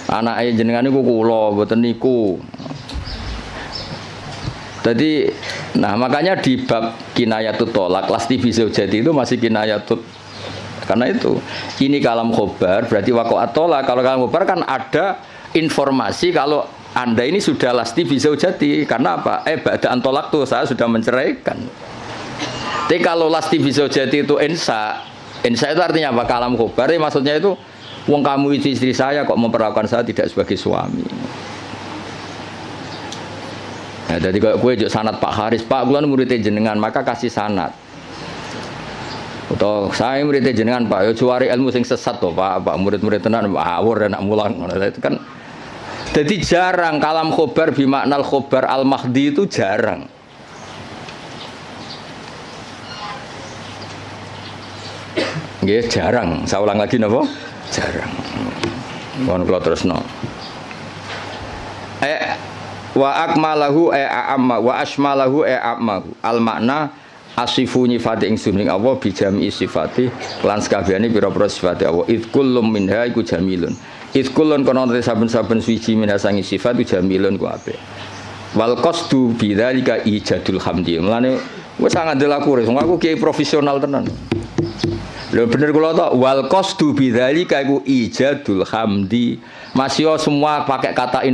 anake jenengan niku kula mboten niku. Jadi, nah makanya di bab kinayatut tolak, lasti bizaujati itu masih kinayatut. Karena itu, ini kalam khobar, berarti waqa'at tolak. Kalau kalam khobar kan ada informasi kalau Anda ini sudah lasti bizaujati. Karena apa? Ba'da'an tolak tuh, saya sudah menceraikan. Tapi kalau lasti bizaujati itu insya itu artinya apa? Kalam khobar, maksudnya itu, wong kamu itu istri saya kok memperlakukan saya tidak sebagai suami. Nah, jadi kalau gue juk sanad Pak Haris, Pak gue muridnya jenengan, maka kasih sanad. Atau saya muridnya jenengan Pak, yo cuari ilmu sing sesat toh Pak, murid-murid tenan awur dan nak mulang. Itu kan, jadi jarang kalam khobar bimaknal khobar al mahdi itu jarang. Nggih jarang. Saya ulang lagi napa? Jarang. Mohon kula terusno. Wa akmalahu a'amma wa asmalahu a'ammahu al makna asifu nyifati ingsun ing Allah bi jami sifati lan sakabehane pira-pira sifate Allah id kullum minha iku jamilun id kullun kono saben-saben suci minha sangi sifat iku jamilun ku apik wal qasdu bidzalika ijadul hamdi mulane wis sangat delaku wong aku kiai profesional tenan lho bener kula tok wal qasdu bidzalika iku ijadul hamdi masih semua pakai kata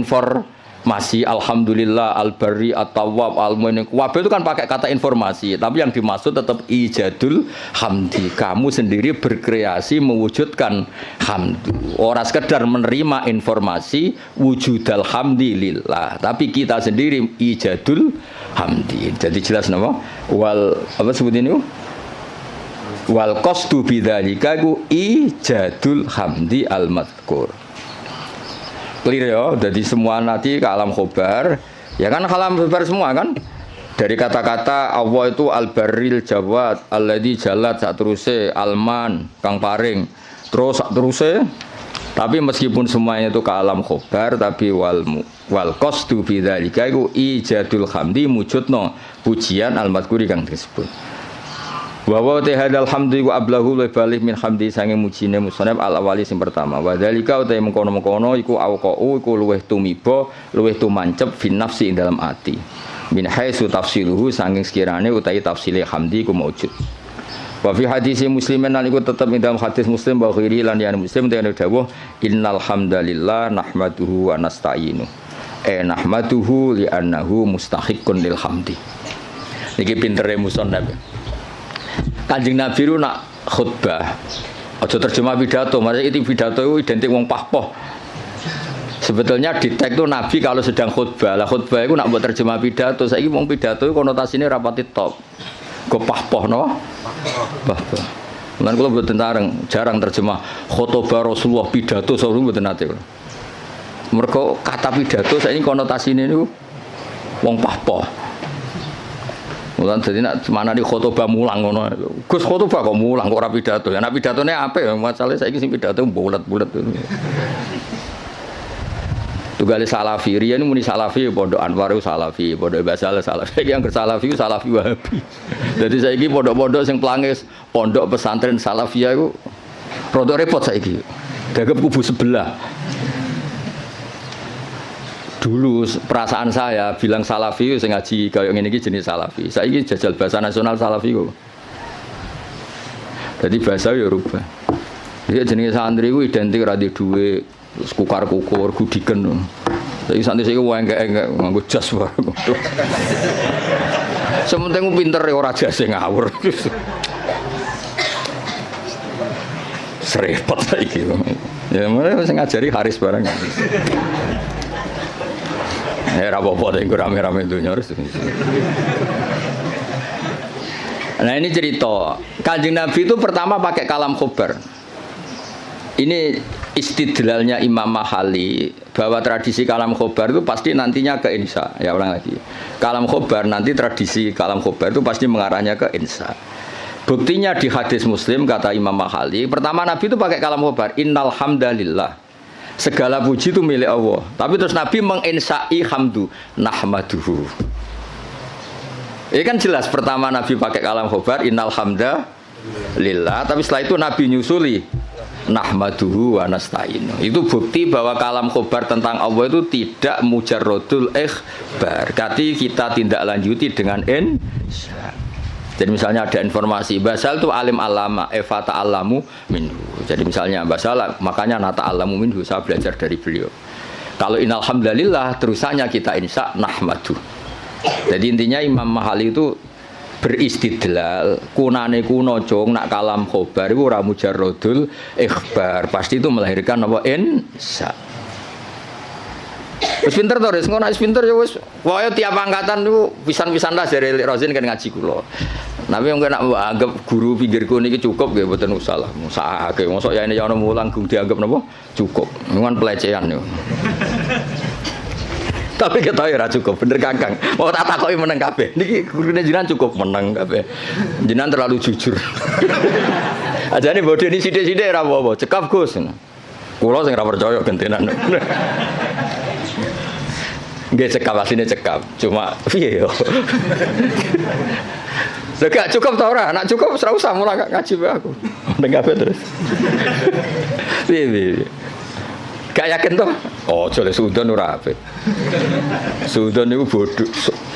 masih alhamdulillah al-barri at-tawwab al-mu'min wabil itu kan pakai kata informasi tapi yang dimaksud tetap ijadul hamdi kamu sendiri berkreasi mewujudkan hamdu orang sekedar menerima informasi wujudal hamdi lillah tapi kita sendiri ijadul hamdi jadi jelas nama wal apa sebut ini wal qasdu bidzalika ku ijadul hamdi al-madhkur clear ya, jadi semua nanti ke alam khobar ya kan alam khobar semua kan dari kata-kata Allah itu al-barril jawad alladzi jalat saat teruse alman kang paring terusnya. Tapi meskipun semuanya itu kalam khobar, tapi wal qasdu bidzalika iku ijadul hamdi mujudno pujian al-madhkuri kang disebut. Wa wa tahadal hamdi wa ablahu balih min hamdi sange mujine musannaf al-awali sing pertama. Wa dzalika uta mengkono-mengkono iku auqau iku luweh tumiba, luweh tumancep fin nafsi ing dalam ati. Min haitsu tafsiluhu sanging sekirane utahi tafsile hamdi ku maujud. Wa fi hadis muslimin lan iku tetep ing dalam hadis muslim wa ghairi lan ya muslim dene dawuh innal hamdalillah nahmaduhu wa nasta'inu nahmaduhu li annahu mustahiqqun lil hamdi. Niki pintere musannaf. Kanjeng Nabi ru nak khutbah aja terjemah pidato, maksudnya itu pidato itu identik wong pahpoh. Sebetulnya di teks itu Nabi kalau sedang khutbah, lah khutbah itu nak buat terjemah pidato, saiki wong pidato itu konotasinya rapati top. Go pahpoh no? Pahpoh. Lan kula mboten jarang terjemah khutbah Rasulullah pidato sawu mboten nate. Mergo kata pidato saiki konotasine niku wong pahpoh. Mulan dadi nek mana di khutbah mulang ngono. Gus khutbah kok mulang kok ora pidato. Ya nek pidatone apik masalahe saiki sing pidato bulet-bulet. Tugale salafi, riyen muni salafi pondok Anwar salafi, pondok Basal salafi, yang salafi salafi Wahabi. Jadi saiki pondok-pondok sing plangis pondok pesantren salafiyah iku rada repot saiki. Dagep kubu sebelah. Dulu perasaan saya bilang salafi sing ngaji kaya ngene iki jenis salafi. Saiki jajal bahasa nasional salafi kok. Jadi bahasa ya rubah. Dia jenenge santri ku identik ra di duwe kukar-kukur gudiken. Saiki santri saiki engke-engke nganggo jas wae. Sementing pinter ora jase ngawur. Serepot saiki. Ya mulai sing ngajari Haris barang. Ya apa-apa tapi rame-rame dunia harus. Nah ini cerita Kanjeng Nabi itu pertama pakai kalam khobar. Ini istidlalnya Imam Mahali bahwa tradisi kalam khobar itu pasti nantinya ke insya. Ya ulang lagi. Kalam khobar nanti tradisi kalam khobar itu pasti mengarahnya ke insya. Buktinya di hadis Muslim kata Imam Mahali, pertama Nabi itu pakai kalam khobar. Innal hamdalillah. Segala puji itu milik Allah. Tapi terus Nabi menginsai hamdu nahmaduhu. Ini kan jelas pertama Nabi pakai kalam khobar innal hamda lillah. Tapi setelah itu Nabi nyusuli nahmaduhu wa nasta'inu. Itu bukti bahwa kalam khobar tentang Allah itu tidak mujarrodul ikhbar. Berarti kita tindak lanjuti dengan insya. Jadi misalnya ada informasi Basal itu alim alama Eva ta'alamu minhu. Jadi misalnya Basal makanya nata alamu minhu, saya belajar dari beliau. Kalau innalhamdulillah terusannya kita insya nahmadu. Jadi intinya Imam Mahali itu beristidlal kunane kuno cong nak kalam khobar itu ora mujarrodul ikhbar. Pasti itu melahirkan apa insya. Wis pinter to, ngono wis pinter ya wis. Wae tiap angkatan niku pisan-pisan lah dari Rozin kan ngaji kula. Tapi mungkin nak anggap guru pinggirku niki cukup nggih mboten usah lah. Musake mosok ya ini ya ono mulang gung dianggap napa? Cukup. Ngan pelecehan yo. Tapi ketahu ya cukup, bener Kakang. Mau tak takoki meneng kabeh. Niki gurune jenengan cukup meneng kabeh. Jenengan terlalu jujur. Ajane bodoni sithik-sithik ora apa-apa, cekap Gus. Kula sing ora percaya gentenan. Nggih cekap asline cekap, cuma piye yo. Gak cukup ta ora? Nek cukup ora usah mulai ngaji wae aku. Meneng kabeh terus. Piye. Gak yakin toh? Oh, jole suudon ora apik. Suudon niku bodho.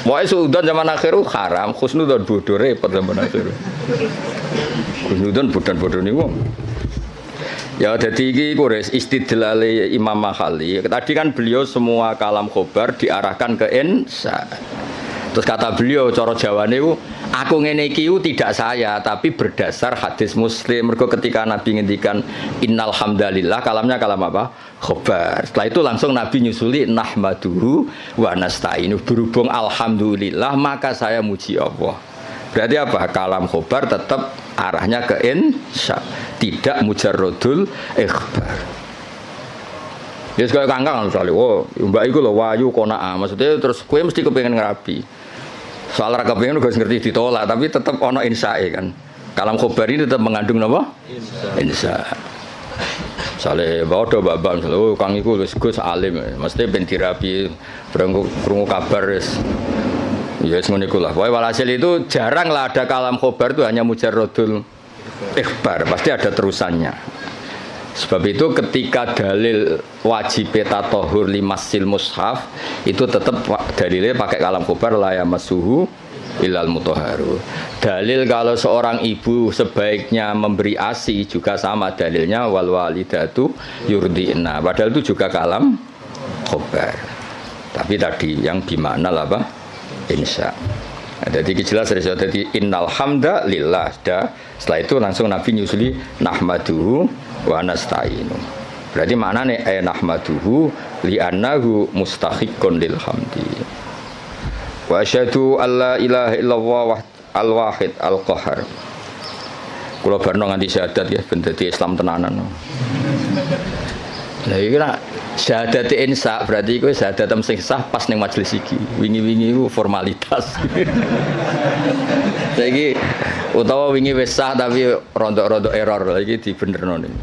Wae suudon zaman akhir haram, khusnudon bodho repot zaman akhir. Khusnudon bodan-bodho niku. Ya jadi iki kures istidlale Imam Mahali. Tadi kan beliau semua kalam khobar diarahkan ke insya. Terus kata beliau cara Jawane itu aku ngene iki tidak saya tapi berdasar hadis Muslim. Mergo ketika Nabi ngendikan innal hamdalillah kalamnya kalam apa? Khobar. Setelah itu langsung Nabi nyusuli nahmaduhu wa nasta'inu. Berhubung alhamdulillah maka saya muji Allah. Berarti apa? Kalam khobar tetap arahnya ke insya, tidak mujarrodul ikhbar. Ya sekali kangkang misalnya, oh mbak itu loh wayu kona'ah, maksudnya terus kue mesti kepengen ngerapi. Soal raka pengen gak ngerti ditolak, tapi tetap ono insya kan. Kalam khobar ini tetap mengandung apa? Insya. Misale padha mbak-mbak misale oh Kang iku wis Gus alim, mesti ben dirapi krungu kabar wis. Ya wis ngono iku lah. Pokoke walhasil itu jarang lah ada kalam khobar itu hanya mujarradul ikhbar, pasti ada terusannya. Sebab itu ketika dalil wajib tatahur limasil mushaf itu tetap dalilnya pakai kalam khobar la yamassuhu illal mutahharu. Dalil kalau seorang ibu sebaiknya memberi ASI juga sama dalilnya wal walidatu yurdi'na. Padahal itu juga kalam khobar. Tapi tadi yang bimakna apa? Insya. Jadi jelas dari innal hamda lillah. Setelah itu langsung Nabi nyusuli nahmaduhu wa nasta'inu. Berarti maknanya nahmaduhu li'annahu mustahiqqun lil hamdi. Wa asyhadu alla ilaha illallah al-wahid al-qahar. Kula barno nganti syahadat ya ben dadi Islam tenanan. Lah iki nak syahadat insa berarti iku syahadat sing sah pas ning majelis iki. Wingi-wingi iku formalitas. Saiki utawa wingi wis sah tapi rontok-rontok error lagi dibenerno ning.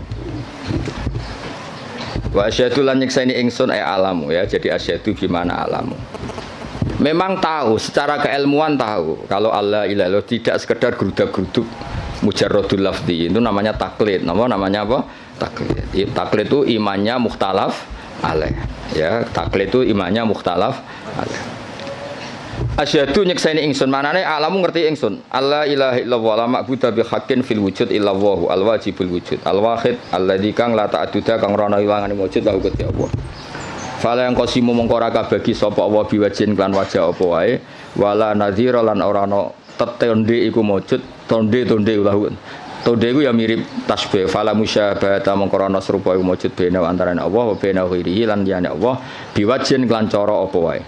Wa asyhadu lan nyekseni ingsun alamu ya. Jadi asyhadu gimana alamu. Memang tahu secara keilmuan tahu kalau Allah ilaha tidak sekedar gerudak-geruduk mujarradul lafzi itu namanya taklid. Namanya apa? Taklid. Taklid itu imannya mukhtalaf alaih. Ya, taklid itu imannya mukhtalaf alaih. Asyhadu nyekseni ingsun manane alamu ngerti ingsun. Allah ilaha illallah la ma'budu bi haqqin fil wujud illallah al wajibul wujud al wahid alladzi kang la ta'duda kang ora ana ilangane wujud la Gusti Allah. Fala yang qasimu mongko ora kabagi sapa Allah biwajin kan wajah apa wae wala nadhira lan ora ana tetonde iku wujud tonde ulah. Tonde iku ya mirip tasbih. Fala musyabahata mongko ana serupa iku wujud bena antarané Allah wa bena ghairihi lan liyane Allah biwajin kan cara apa wae.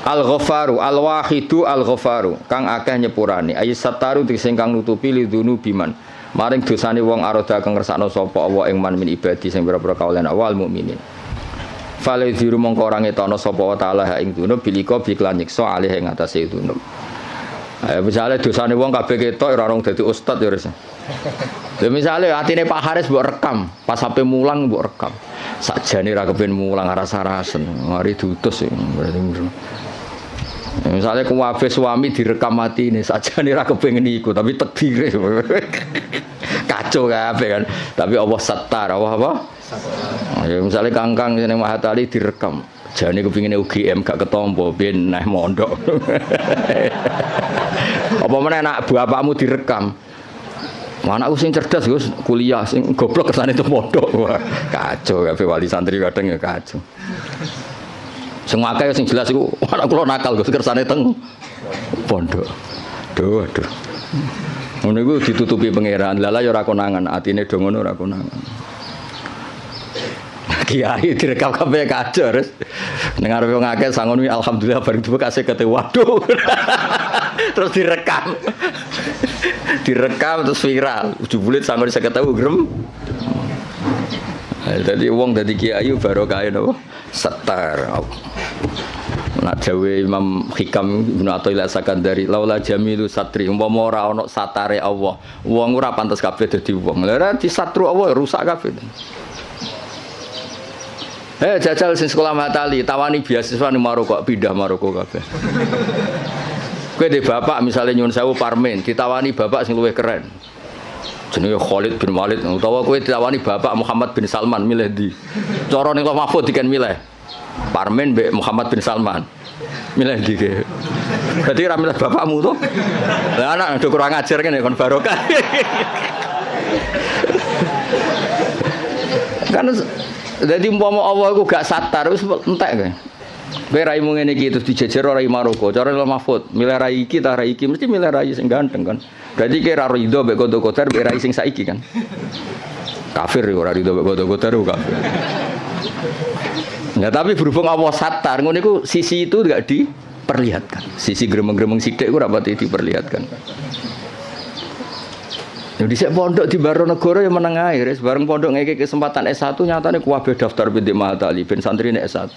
Al-Ghafaru al-Wahidu al-Ghafaru kang akeh nyepurane ayat sataru sing kang nutupi lidunu biman maring dosane wong aroda kang ngersakno sapa Allah ing man min ibadi sing pira-pira kaulan awal mukminin. Fale diru mongko ora ngetono sapa wa taala ing dunub bilika biklan nyiksa alih ing atase dunub. Misale dosane wong kabeh ketok ora rong dadi ustad ya wis. Lha misale atine Pak Haris mbok rekam, pas sampe mulang mbok rekam. Sakjane ra kepen mulang rasa-rasen, mari diutus berarti. Misalnya kuwabe suami direkam mati ini saja nih rakyat pengen ikut tapi takdir kacau kabeh kan tapi Allah satar apa ya misalnya kangkang yang Mahatali direkam jane kepingin UGM gak ketompo ben neh mondok apa meneh anak bapakmu direkam anakku sing cerdas Gus kuliah sing goblok kesane itu mondok wah kacau kabeh wali santri kadang ya kacau. Sing akeh sing jelas iku anak kula nakal Gus kersane teng pondok. Aduh. Ngono iku ditutupi pangeran. Lala ya ora konangan, atine do ngono ora konangan. Kiai direkam kabeh kacau terus. Ning arepe wong akeh sangon wi alhamdulillah bareng dibuka kasih kate waduh. Terus direkam. Direkam terus viral. Jebule sangon 50.000 grem. Jadi wong dadi kiai barokah napa? Setar. Nak dawe Imam Hikam Ibnu Athaillah Sakandari laula jamilu satri umpama ora ana satare Allah wong ora pantes kabeh dadi wong. Lah ora disatru Allah rusak kabeh. Jajal sing sekolah Matali tawani beasiswa ning Maroko pindah Maroko kabeh. Kowe de bapak misale nyuwun sewu Parmen ditawani bapak sing luwih keren. Jenenge Khalid bin Walid utawa kowe ditawani bapak Muhammad bin Salman milih ndi? Cara ning Mahfud diken milih. Parmen mbek Muhammad bin Salman. Milih ndi ke? Berarti ra milih bapakmu to? Lah anak do kurang ajar kene kon barokah. Kan dadi umpama Allah iku gak satar wis entek kowe. Kowe raimu ngene iki terus dijejer ora Maroko. Cara Mahfud milih rai iki ta rai iki mesti milih rai sing ganteng kan. Berarti kira ridho mbek kodo-kodar mbek rai sing saiki kan. Kafir ora ridho mbek kodo-kodar kafir. Nah, tapi berhubung Allah satar ngono iku sisi itu enggak diperlihatkan. Sisi gremeng-gremeng sithik ku ora pati diperlihatkan. Yo dhisik pondok di Baronegoro ya meneng ae, bareng pondok ngeke kesempatan S1 nyatane kuwabe daftar binti Mahatali ben santrine S1.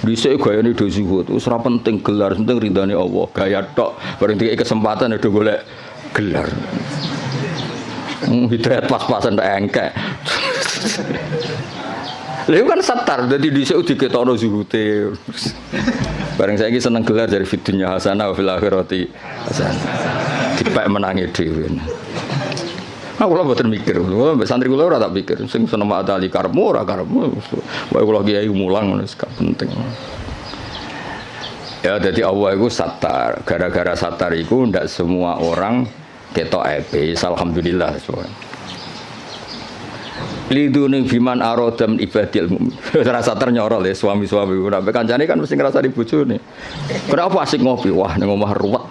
Dhisik gayane do zuhud, wis ora penting gelar, penting ridane Allah. Gaya tok, bareng dikek kesempatan do golek gelar. Hidayat pas-pasan tak engkek. Lha kan satar dadi dhisik diketokno zuhute. Bareng saiki seneng gelar dari fidunya hasanah wa fil akhirati hasanah. Dipek menangi dhewe. Aku lho mboten mikir, lho mbek santri kula ora tak pikir, sing seneng ma'atali karepmu ora karepmu. Wae kula kiai mulang wis gak penting. Ya jadi Allah itu satar, gara-gara satar itu ndak semua orang ketok epe, alhamdulillah soalnya. Lidune biman arodam ibadil mukmin. Rasa ternyorol ya suami-suami. Nek kancane kan mesti ngrasani bojone. Kenapa asik ngopi? Wah ning omah ruwet.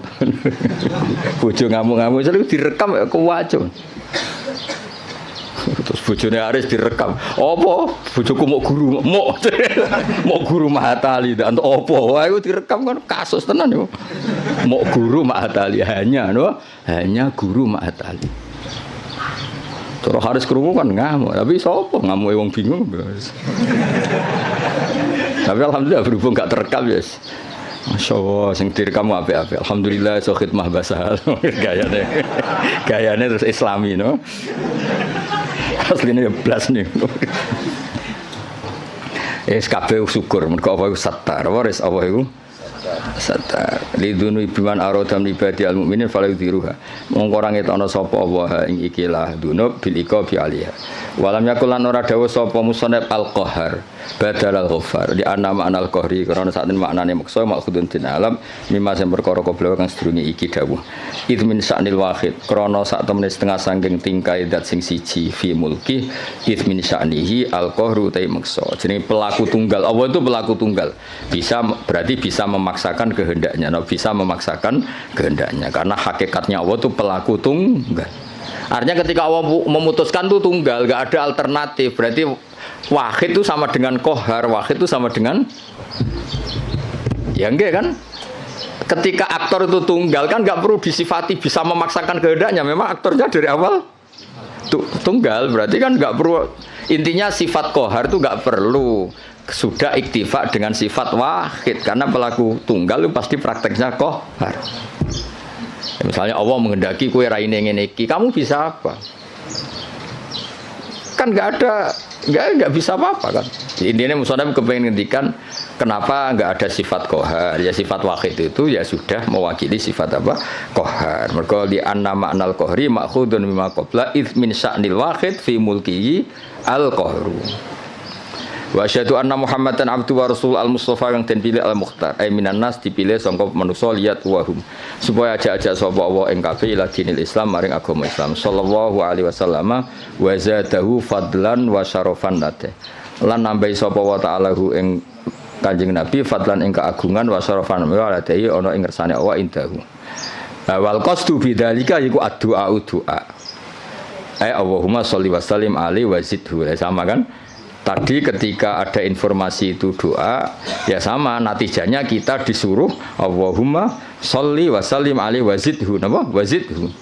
Bojo ngamuk-ngamuk terus direkam ya kuwaco. Terus bojone Aris direkam. Apa? Bojoku mau guru, mau guru Mahatali ndak entuk apa. Wah iku direkam kan kasus tenan yo. Mau guru Mahatali hanya guru Mahatali. Terus Haris krungu kan ngamuk, tapi sapa ngamuke wong bingung. Tapi alhamdulillah berhubung gak terekam ya. Masyaallah sing direkam apik-apik. Alhamdulillah iso khidmah bahasa gayane terus islami no. Asline ya blas nih. Kabeh syukur mergo apa iku satar. Waris apa iku? Satar lidunu biman arodam ibadi al mukminin falyudhiruha mongko ora ngetokno sapa Allah ing ikilah dunub bil iqabi alaiha walam yakul lan ora dawuh sapa musannaf al qahar badal al ghafar di anna ma'nal qahri karena sak maknane maksa maksudun din alam mimma sing perkara koblo kang sedurunge iki dawuh idmin sa'nil wahid krana sak temene setengah saking tingkai zat sing siji fi mulki idmin sa'nihi al qahru ta maksa jenenge pelaku tunggal Allah itu pelaku tunggal bisa berarti bisa memaksakan kehendaknya, bisa memaksakan kehendaknya karena hakikatnya Allah itu pelaku tunggal. Artinya ketika Allah memutuskan itu tunggal, gak ada alternatif. Berarti wahid itu sama dengan kohar, wahid itu sama dengan ya enggak kan? Ketika aktor itu tunggal kan gak perlu disifati bisa memaksakan kehendaknya. Memang aktornya dari awal tunggal, berarti kan gak perlu. Intinya sifat kohar itu gak perlu. Sudah iktifak dengan sifat wahid karena pelaku tunggal itu pasti prakteknya kohar. Ya, misalnya Allah menghendaki kue raine ngene iki, kamu bisa apa? Kan nggak bisa apa-apa kan. Intinya musonam kepengen ngendikan kenapa nggak ada sifat kohar? Ya sifat wahid itu ya sudah mewakili sifat apa? Kohar. Mergo di anna ma'nal kohri ma'khudun mimma qabla id min sya'nil wahid fi mulkihi al kohru. Wa asyhadu anna Muhammadan abdu wa rasul al-mustafa yang den pilih al-mukhtar ay minan nas dipilih sangka manusa liyat wahum supaya ajak-ajak sapa Allah ing kabeh ila dinil Islam maring agama Islam sallallahu alaihi wasallam wa zadahu fadlan wa syarafan nate lan nambahi sapa wa ta'ala hu ing Kanjeng Nabi fadlan ing keagungan wa syarafan wa ladai ana ing ngersane Allah indahu wal qasdu bidzalika iku addu'a du'a ay Allahumma sholli wa sallim alaihi wa zidhu sama kan. Tadi ketika ada informasi itu doa, ya sama natijanya kita disuruh Allahumma sholli wa sallim alaihi wa zidhu, napa? Wa zidhu.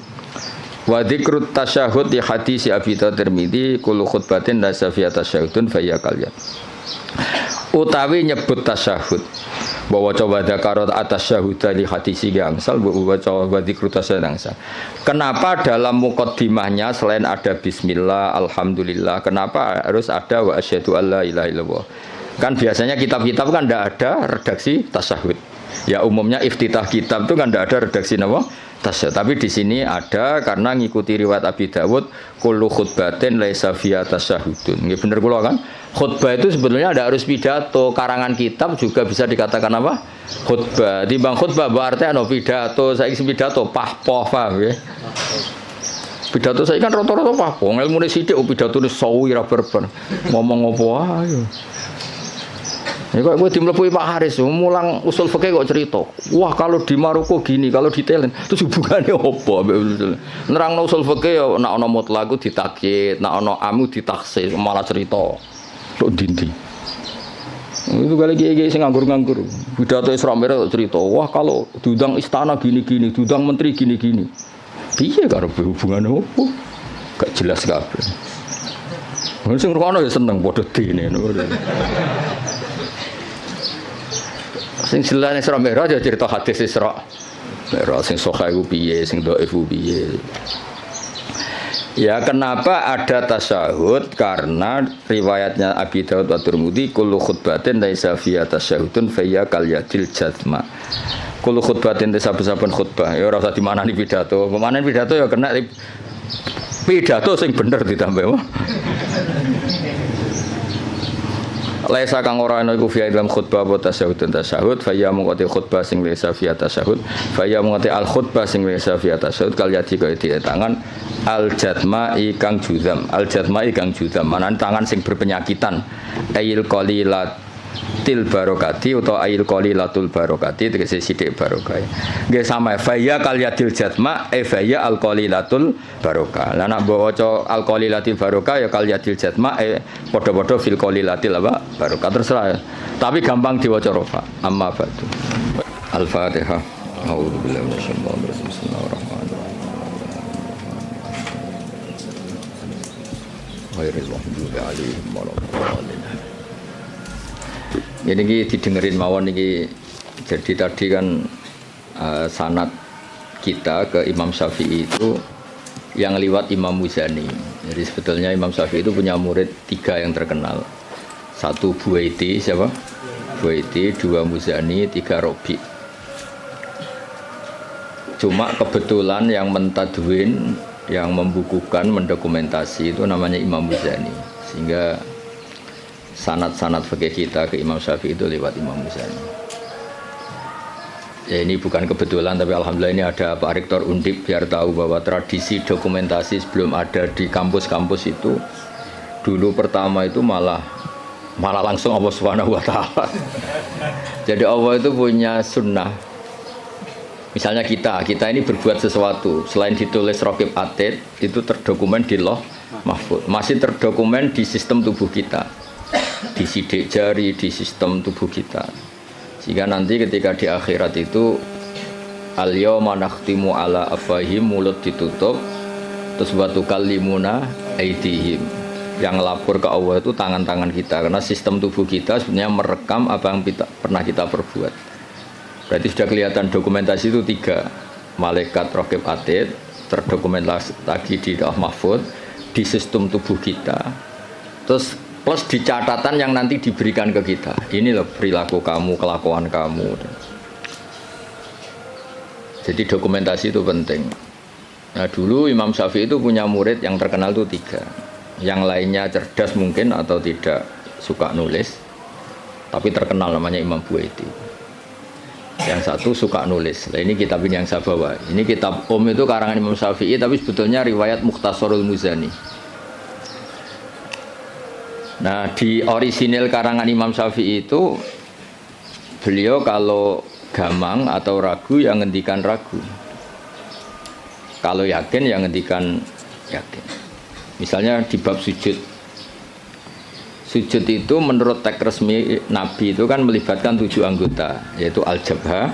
Wa dzikrut tasyahhud di hadis Abi Tirmidzi kullu khutbatin la safiya tasyahhudun fa ya kalian. Utawi nyebut tasyahud bahwa coba dakarat atas syahudah di hadis gangsal bahwa coba dzikrut tasyahud gangsal. Kenapa dalam muqaddimahnya selain ada bismillah, alhamdulillah, kenapa harus ada wa asyhadu alla ilaha illallah? Kan biasanya kitab-kitab kan tidak ada redaksi tasyahud. Ya umumnya iftitah kitab itu kan tidak ada redaksi nama tasyahud. Tapi di sini ada karena ngikuti riwayat Abi Dawud kullu khutbatin laisa fiha tasyahudun. Nggih bener kula kan? Khutbah itu sebetulnya tidak harus pidato, karangan kitab juga bisa dikatakan apa? Khutbah. Timbang khutbah berarti ana pidato, saiki pidato pahpoh paham ya. Pidato saiki kan rata-rata pahpoh, ilmune sithik pidatone sawi ra berber. Ngomong apa ae. Ya kok gue dimlepuhi Pak Haris, mulang usul fikih kok cerita. Wah kalau di Maroko gini, kalau di Thailand, terus hubungannya apa? Nerangno usul fikih ya nek ana mutlaq ditakyid, nek ana amu ditaksis, malah cerita. Tok dindi. Itu kali kiai sing nganggur-nganggur. Pidato Isra Mi'raj cerita, wah kalau diundang istana gini-gini, diundang menteri gini-gini. Piye karo hubungannya apa? Gak jelas kabeh. Sing ngrungokno ya seneng padha dene. Sing jelas Isra Mi'raj ya cerita hadis Isra Mi'raj sing sahih ku piye, sing dhaif ku piye. Ya kenapa ada tasyahud? Karena riwayatnya Abi Daud wa Tirmidzi kullu khutbatin laisa fiha tasyahudun fa hiya kal yadil jazma. Kullu khutbatin saben-saben khutbah ya ora usah dimanani pidato. Pemanen pidato ya kena pidato sing bener ditambah. Laisa kang ora ana iku fi dalam khutbah apa tasyahud fa ya mungkoti khutbah sing laisa fi tasyahud fa ya mungkoti al khutbah sing laisa fi tasyahud kal yadi kaya di tangan al jatma'i kang juzam manan tangan sing berpenyakitan ayil qalilatil barokati utawa ayil qalilatul barokati tegese sithik barokah nggih sama fa ya kal yadil jatma fa ya al qalilatul barokah lan nek waca al qalilatil barokah ya kal yadil jatma padha-padha fil qalilatil apa barokah terserah tapi gampang diwaca rofa amma ba'du al-fatihah a'udzubillahi minasyaitonir rajim bismillahirrahmanirrahim ghairil maghdubi 'alaihim waladdallin. Ini didengerin mawon niki. Jadi tadi kan sanad kita ke Imam Syafi'i itu yang liwat Imam Muzani. Jadi sebetulnya Imam Syafi'i itu punya murid 3 yang terkenal. 1 Buaiti, siapa? Buaiti, 2 Muzani, 3 Robi. Cuma kebetulan yang mentadwin, yang membukukan, mendokumentasi itu namanya Imam Muzani. Sehingga sanad-sanad fikih kita ke Imam Syafi'i itu lewat Imam Muzani. Ya ini bukan kebetulan, tapi alhamdulillah ini ada Pak Rektor Undip biar tahu bahwa tradisi dokumentasi sebelum ada di kampus-kampus itu dulu pertama itu malah langsung Allah Subhanahu wa taala. Jadi Allah itu punya sunnah. Misalnya kita ini berbuat sesuatu selain ditulis Raqib Atid itu terdokumen di Lauh Mahfuz, masih terdokumen di sistem tubuh kita, di sidik jari, di sistem tubuh kita, sehingga nanti ketika di akhirat itu al-yawma nakhtimu ala afwahihim, mulut ditutup, terus wa tukallimuna aydihim, yang lapor ke Allah itu tangan-tangan kita, karena sistem tubuh kita sebenarnya merekam apa yang pernah kita perbuat. Berarti sudah kelihatan dokumentasi itu 3. Malaikat Raqib Atid terdokumentasi lagi di Lauh Mahfuz, di sistem tubuh kita, terus plus di catatan yang nanti diberikan ke kita. Ini loh perilaku kamu, kelakuan kamu. Jadi dokumentasi itu penting. Nah dulu Imam Syafi'i itu punya murid yang terkenal itu 3. Yang lainnya cerdas mungkin atau tidak suka nulis, tapi terkenal namanya Imam Buaiti. Yang 1 suka nulis. Nah, ini kitab ini yang saya bawa. Ini kitab itu karangan Imam Syafi'i, tapi sebetulnya riwayat Mukhtasarul Muzani. Nah, di orisinil karangan Imam Syafi'i itu beliau kalau gamang atau ragu yang ngendikan ragu. Kalau yakin yang ngendikan yakin. Misalnya di bab sujud. Sujud itu menurut teks resmi Nabi itu kan melibatkan 7 anggota, yaitu al-jabhah,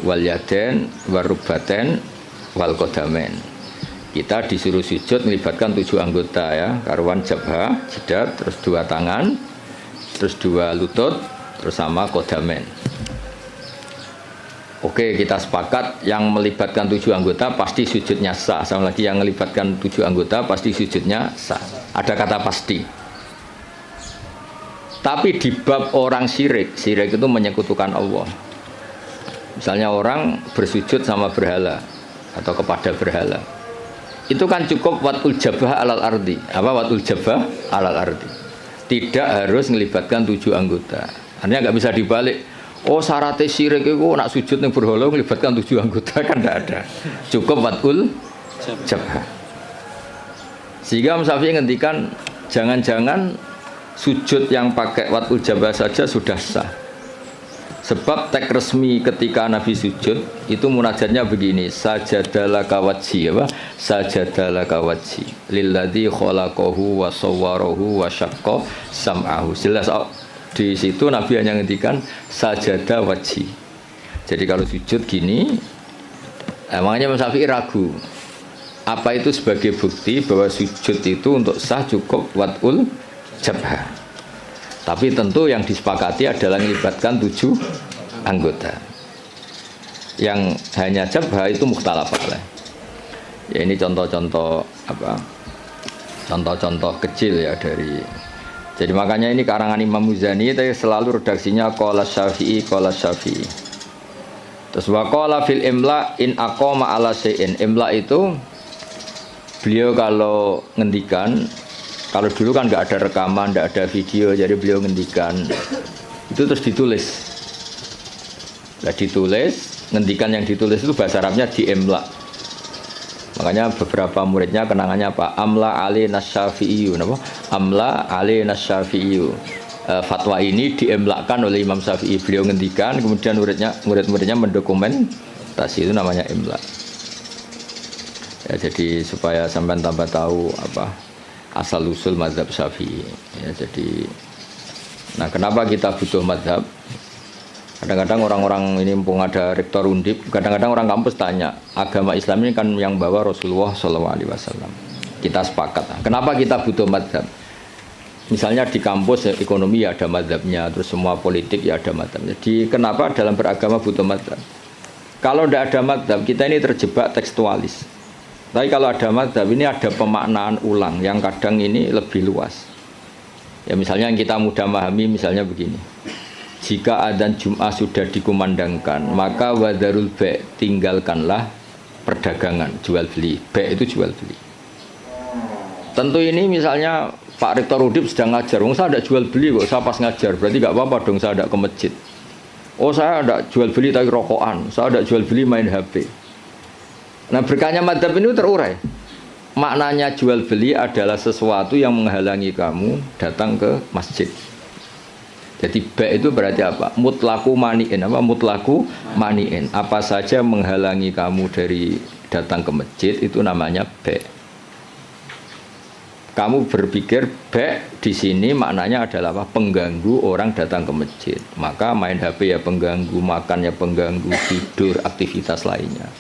wal yaden, warubaten, wal qadamain. Kita disuruh sujud melibatkan 7 anggota ya, karuan jabhah, jidat, terus 2 tangan, terus 2 lutut, terus sama qadamain. Oke, kita sepakat yang melibatkan 7 anggota pasti sujudnya sah. Sama lagi yang melibatkan 7 anggota pasti sujudnya sah. Ada kata pasti. Tapi di bab orang syirik itu menyekutukan Allah. Misalnya orang bersujud sama berhala atau kepada berhala. Itu kan cukup watul jabah alal ardi. Apa watul jabah alal ardi? Tidak harus melibatkan 7 anggota. Artinya nggak bisa dibalik. Oh syaratnya syirik itu nak sujud yang berhala melibatkan 7 anggota, kan tidak ada. Cukup watul jabah. Sehingga Imam Syafi'i ngendikan jangan-jangan sujud yang pakai watul jabah saja sudah sah. Sebab teks resmi ketika Nabi sujud itu munajatnya begini, sajadalaka wajhi, apa? Sajadalaka wajhi lilladzi khalaqahu wa sawwarahu wa syaqqa sam'ahu. Jelas di situ Nabi hanya ngendikan sajada wajhi. Jadi kalau sujud gini, emangnya Imam Syafi'i ragu. Apa itu sebagai bukti bahwa sujud itu untuk sah cukup watul jabhah. Tapi tentu yang disepakati adalah melibatkan 7 anggota. Yang hanya jabhah itu mukhtalaf alaih. Ya ini contoh-contoh apa contoh-contoh kecil ya dari. Jadi makanya ini karangan Imam Muzani itu selalu redaksinya qala Syafi'i qala Syafi'i. Terus wa qala fil imla in aqama ala syai'in. Imla itu beliau kalau ngendikan, kalau dulu kan nggak ada rekaman, nggak ada video, jadi beliau ngendikan itu terus ditulis. Nah, ditulis, ngendikan yang ditulis itu bahasa Arabnya di imla. Makanya beberapa muridnya kenangannya apa? Amla ali nasyafi'iyu, apa? Amla ali nasyafi'iyu. Fatwa ini diemlakkan oleh Imam Syafi'i. Beliau ngendikan, kemudian murid-muridnya mendokumentasi, itu namanya imla. Ya, jadi supaya sampai tambah tahu apa asal usul mazhab Syafi'i. Ya, jadi, nah kenapa kita butuh mazhab? Kadang-kadang orang-orang ini mumpung ada rektor Undip, kadang-kadang orang kampus tanya, agama Islam ini kan yang bawa Rasulullah SAW. Kita sepakat. Kenapa kita butuh mazhab? Misalnya di kampus ya, ekonomi ya ada mazhabnya, terus semua politik ya ada mazhabnya. Jadi kenapa dalam beragama butuh mazhab? Kalau tidak ada mazhab, kita ini terjebak tekstualis. Tapi kalau ada mazhab, ini ada pemaknaan ulang yang kadang ini lebih luas. Ya misalnya yang kita mudah memahami, misalnya begini. Jika adzan Jum'ah sudah dikumandangkan, maka wadarul ba' tinggalkanlah perdagangan, jual beli. Ba' itu jual beli. Tentu ini misalnya Pak Rektor Udip sedang ngajar, saya tidak jual beli kok, saya pas ngajar, berarti nggak apa-apa dong saya tidak ke masjid. Oh saya tidak jual beli tapi rokokan, saya tidak jual beli main HP. Nah berkahnya madzhab ini terurai. Maknanya jual beli adalah sesuatu yang menghalangi kamu datang ke masjid. Jadi ba' itu berarti apa? Mutlaku mani'in. Apa mutlaku mani'in? Apa saja menghalangi kamu dari datang ke masjid itu namanya ba'. Kamu berpikir ba' di sini maknanya adalah apa? Pengganggu orang datang ke masjid. Maka main HP ya pengganggu, makan ya pengganggu, tidur, aktivitas lainnya.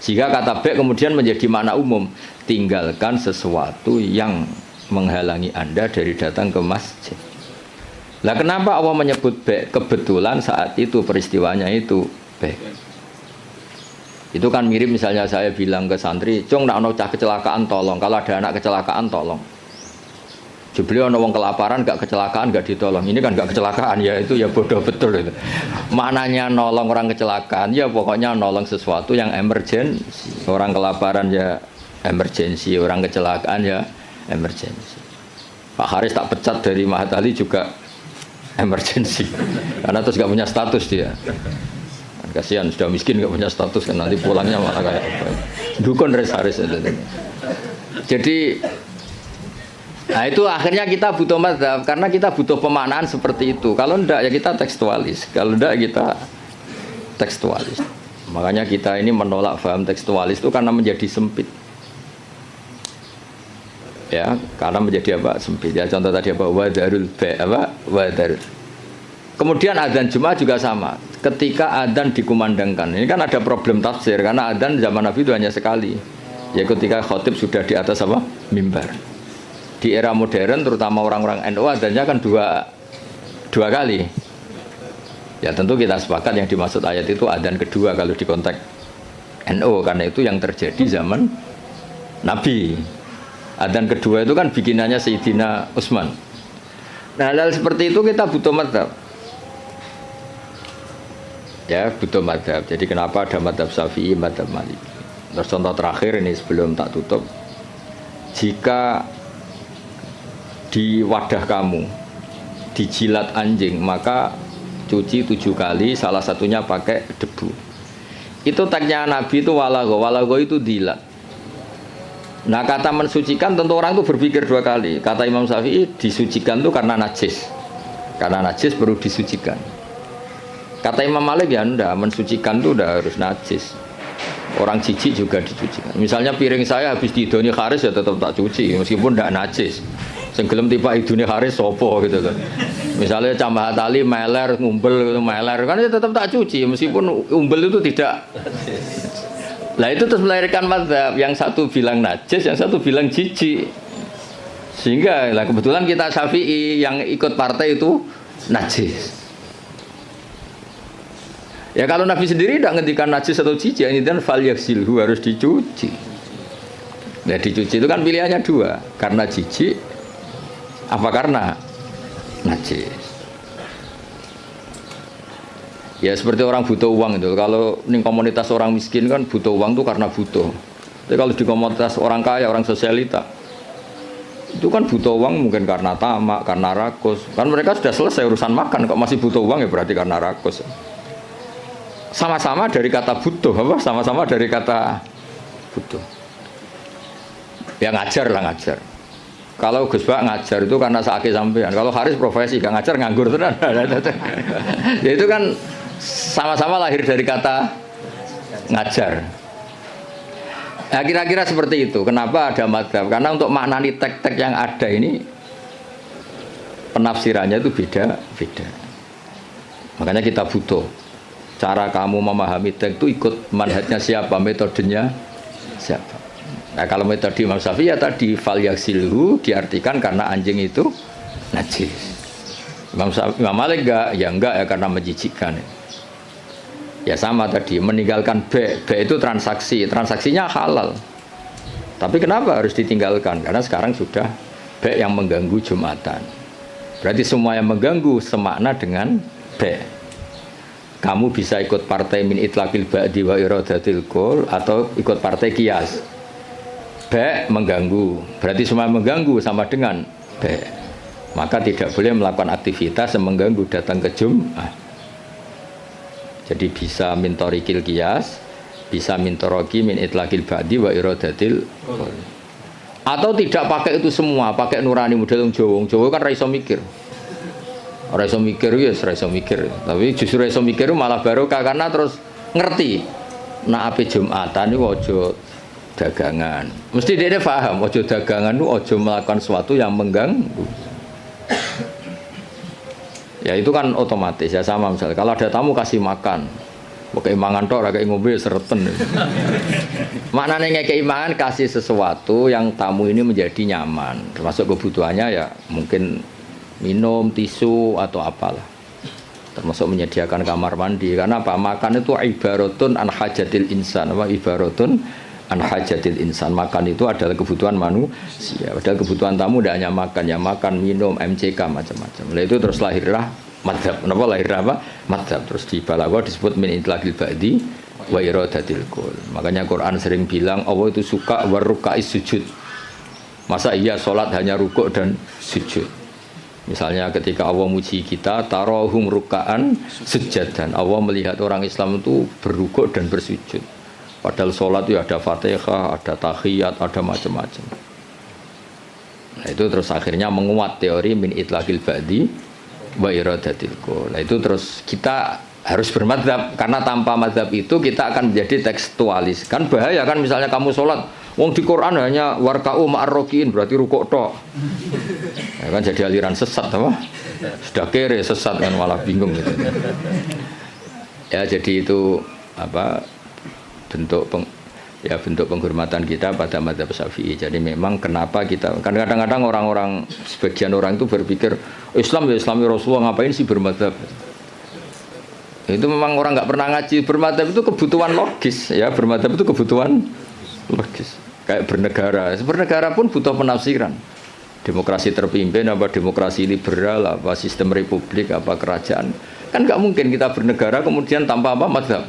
Sehingga kata ba' kemudian menjadi makna umum. Tinggalkan sesuatu yang menghalangi Anda dari datang ke masjid. Lah kenapa Allah menyebut ba'? Kebetulan saat itu peristiwanya itu ba'. Itu kan mirip misalnya saya bilang ke santri, "Cung, nak ono cah kecelakaan tolong. Kalau ada anak kecelakaan tolong." Jebule ono wong kelaparan gak kecelakaan gak ditolong. Ini kan gak kecelakaan ya, itu ya bodoh betul itu. Maknanya nolong orang kecelakaan ya pokoknya nolong sesuatu yang emergensi. Orang kelaparan ya emergensi, orang kecelakaan ya emergensi. Pak Haris tak pecat dari Mahat Ali juga emergency karena terus gak punya status dia kan, kasihan sudah miskin gak punya status kan nanti pulangnya malah kayak apa dukun res Haris jadi nah itu akhirnya kita butuh mazhab karena kita butuh pemaknaan seperti itu. Kalau enggak ya kita tekstualis, kalau enggak kita tekstualis. Makanya kita ini menolak paham tekstualis itu karena menjadi sempit ya, karena menjadi apa sempit ya. Contoh tadi apa wadarul ba' apa wadar. Kemudian adzan Jumat juga sama. Ketika adzan dikumandangkan, ini kan ada problem tafsir karena adzan zaman Nabi itu hanya sekali. Ya ketika khotib sudah di atas apa mimbar. Di era modern terutama orang-orang NU adzannya kan dua kali. Ya tentu kita sepakat yang dimaksud ayat itu adzan kedua kalau di konteks NU karena itu yang terjadi zaman Nabi. Adzan kedua itu kan bikinannya Sayyidina Utsman. Nah, hal seperti itu kita butuh mazhab. Ya, butuh mazhab. Jadi kenapa ada mazhab Syafi'i, mazhab Maliki. Terus contoh terakhir ini sebelum tak tutup. Jika di wadah kamu dijilat anjing, maka cuci 7 kali, salah satunya pakai debu. Itu tagnya Nabi itu walago itu dilat. Nah kata mensucikan tentu orang itu berpikir 2 kali. Kata Imam Syafi'i disucikan itu karena najis. Karena najis perlu disucikan. Kata Imam Malik ya enggak, mensucikan itu udah harus najis. Orang jijik juga dicucikan. Misalnya piring saya habis didoni Haris ya tetap tak cuci meskipun enggak najis. Sing gelem tiba idune Haris sopo gitu kan. Misalnya Cambah Tali meler ngumpel gitu meler kan ya tetap tak cuci meskipun umbel itu tidak. Nah itu terus melahirkan mazhab, yang satu bilang najis, yang satu bilang jijik. Sehingga lah kebetulan kita Syafi'i yang ikut partai itu najis. Ya kalau Nabi sendiri tidak ngendikan najis atau jijik, ini dan fal yaksilhu harus dicuci. Nah, dicuci itu kan pilihannya dua, karena jijik apa karena najis. Ya seperti orang butuh uang itu. Kalau di komunitas orang miskin kan butuh uang itu karena butuh. Tapi kalau di komunitas orang kaya, orang sosialita, itu kan butuh uang mungkin karena tamak, karena rakus. Kan mereka sudah selesai urusan makan, kok masih butuh uang ya berarti karena rakus. Sama-sama dari kata butuh, apa? Sama-sama dari kata butuh. Ya ngajar lah ngajar. Kalau Gus Bak ngajar itu karena sakit sampean. Kalau Haris profesi gak ngajar nganggur tenan. Ya itu kan sama-sama lahir dari kata ngajar. Nah, kira-kira seperti itu. Kenapa ada madzhab? Karena untuk maknani tek-tek yang ada ini penafsirannya itu beda-beda. Makanya kita butuh cara kamu memahami tek itu ikut manhajnya siapa, metodenya siapa. Nah, kalau metode Imam Syafi'i ya tadi fal yaksilhu diartikan karena anjing itu najis. Imam Malik enggak ya karena menjijikkan. Ya sama tadi meninggalkan B itu transaksinya halal. Tapi kenapa harus ditinggalkan? Karena sekarang sudah B yang mengganggu Jumatan. Berarti semua yang mengganggu semakna dengan B. Kamu bisa ikut partai min itlaqil ba'di wa iradatil qul atau ikut partai qiyas. B mengganggu, berarti semua mengganggu sama dengan B. Maka tidak boleh melakukan aktivitas yang mengganggu datang ke Jumat. Jadi bisa min thariqil qiyas, bisa min thariqi min itlaqil ba'di wa iradatil qul. Atau tidak pakai itu semua, pakai nurani model Jawa. Jawa kan ra iso mikir. Ora iso mikir ya ora iso mikir. Tapi justru iso mikir malah barokah karena terus ngerti. Nah ape Jumatan niku aja dagangan. Mesti dia paham, ojo dagangan itu ojo melakukan sesuatu yang mengganggu. Ya itu kan otomatis ya sama misalnya. Kalau ada tamu kasih makan, pakai mangan tok, kayak ngombe sereten. Maknanya ngekei mangan kasih sesuatu yang tamu ini menjadi nyaman. Termasuk kebutuhannya ya mungkin minum, tisu atau apalah. Termasuk menyediakan kamar mandi. Karena apa? Makan itu ibaratun an hajatil insan. Apa ibaratun an hajatil insan. Makan itu adalah kebutuhan manusia. Padahal kebutuhan tamu tidak hanya makan, ya makan, minum, MCK macam-macam. Nah itu terus lahirlah madzhab. Kenapa lahirlah apa? Madzhab. Terus di Balaghah disebut min itlaqil ba'di wa iradatil qul. Makanya Quran sering bilang Allah itu suka warukais sujud. Masa iya sholat hanya rukuk dan sujud? Misalnya ketika Allah muji kita, tarahum ruka'an sujadan. Allah melihat orang Islam itu berrukuk dan bersujud. Padahal sholat itu ada Fatihah, ada tahiyat, ada macam-macam. Nah itu terus akhirnya menguat teori min itlaqil ba'di wa iradatil qul. Nah itu terus kita harus bermadzhab karena tanpa madzhab itu kita akan menjadi tekstualis. Kan bahaya kan misalnya kamu sholat, wong di Quran hanya warka'u ma'arrokiin berarti rukuk tok. Ya kan jadi aliran sesat apa? Sudah kere sesat kan malah bingung gitu. Ya jadi itu apa? bentuk penghormatan kita pada madzhab Syafi'i. Jadi memang kenapa kita kan kadang-kadang orang-orang sebagian orang itu berpikir Islam ya Islami Rasulullah ngapain sih bermadzhab? Itu memang orang nggak pernah ngaji. Bermadzhab itu kebutuhan logis ya, bermadzhab itu kebutuhan logis. Kayak bernegara pun butuh penafsiran. Demokrasi terpimpin apa demokrasi liberal apa sistem republik apa kerajaan. Kan nggak mungkin kita bernegara kemudian tanpa apa madzhab.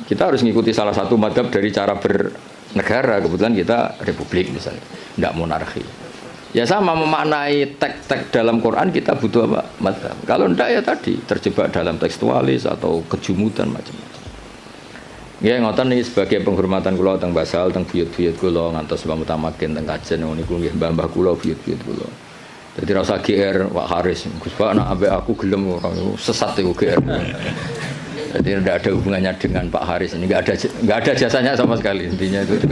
Kita harus mengikuti salah satu madzhab dari cara bernegara. Kebetulan kita republik misalnya, tidak monarki. Ya sama memaknai teks-teks dalam Quran kita butuh apa? Madzhab. Kalau tidak ya tadi terjebak dalam tekstualis atau kejumudan macam-macam. Ya ngoten niki sebagai penghormatan kula teng Basal teng buyut-buyut kula ngantos Mbah Mutamakin teng Kajen niku nggih mbah-mbah kula buyut-buyut kula. Dadi ra usah GR Pak Haris. Gus Pak nek ambek aku gelem ora sesat iku GR. Jadi tidak ada hubungannya dengan Pak Haris ini, nggak ada jasanya sama sekali intinya itu.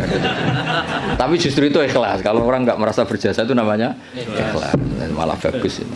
Tapi justru itu ikhlas. Kalau orang nggak merasa berjasa itu namanya ikhlas, malah bagus ini.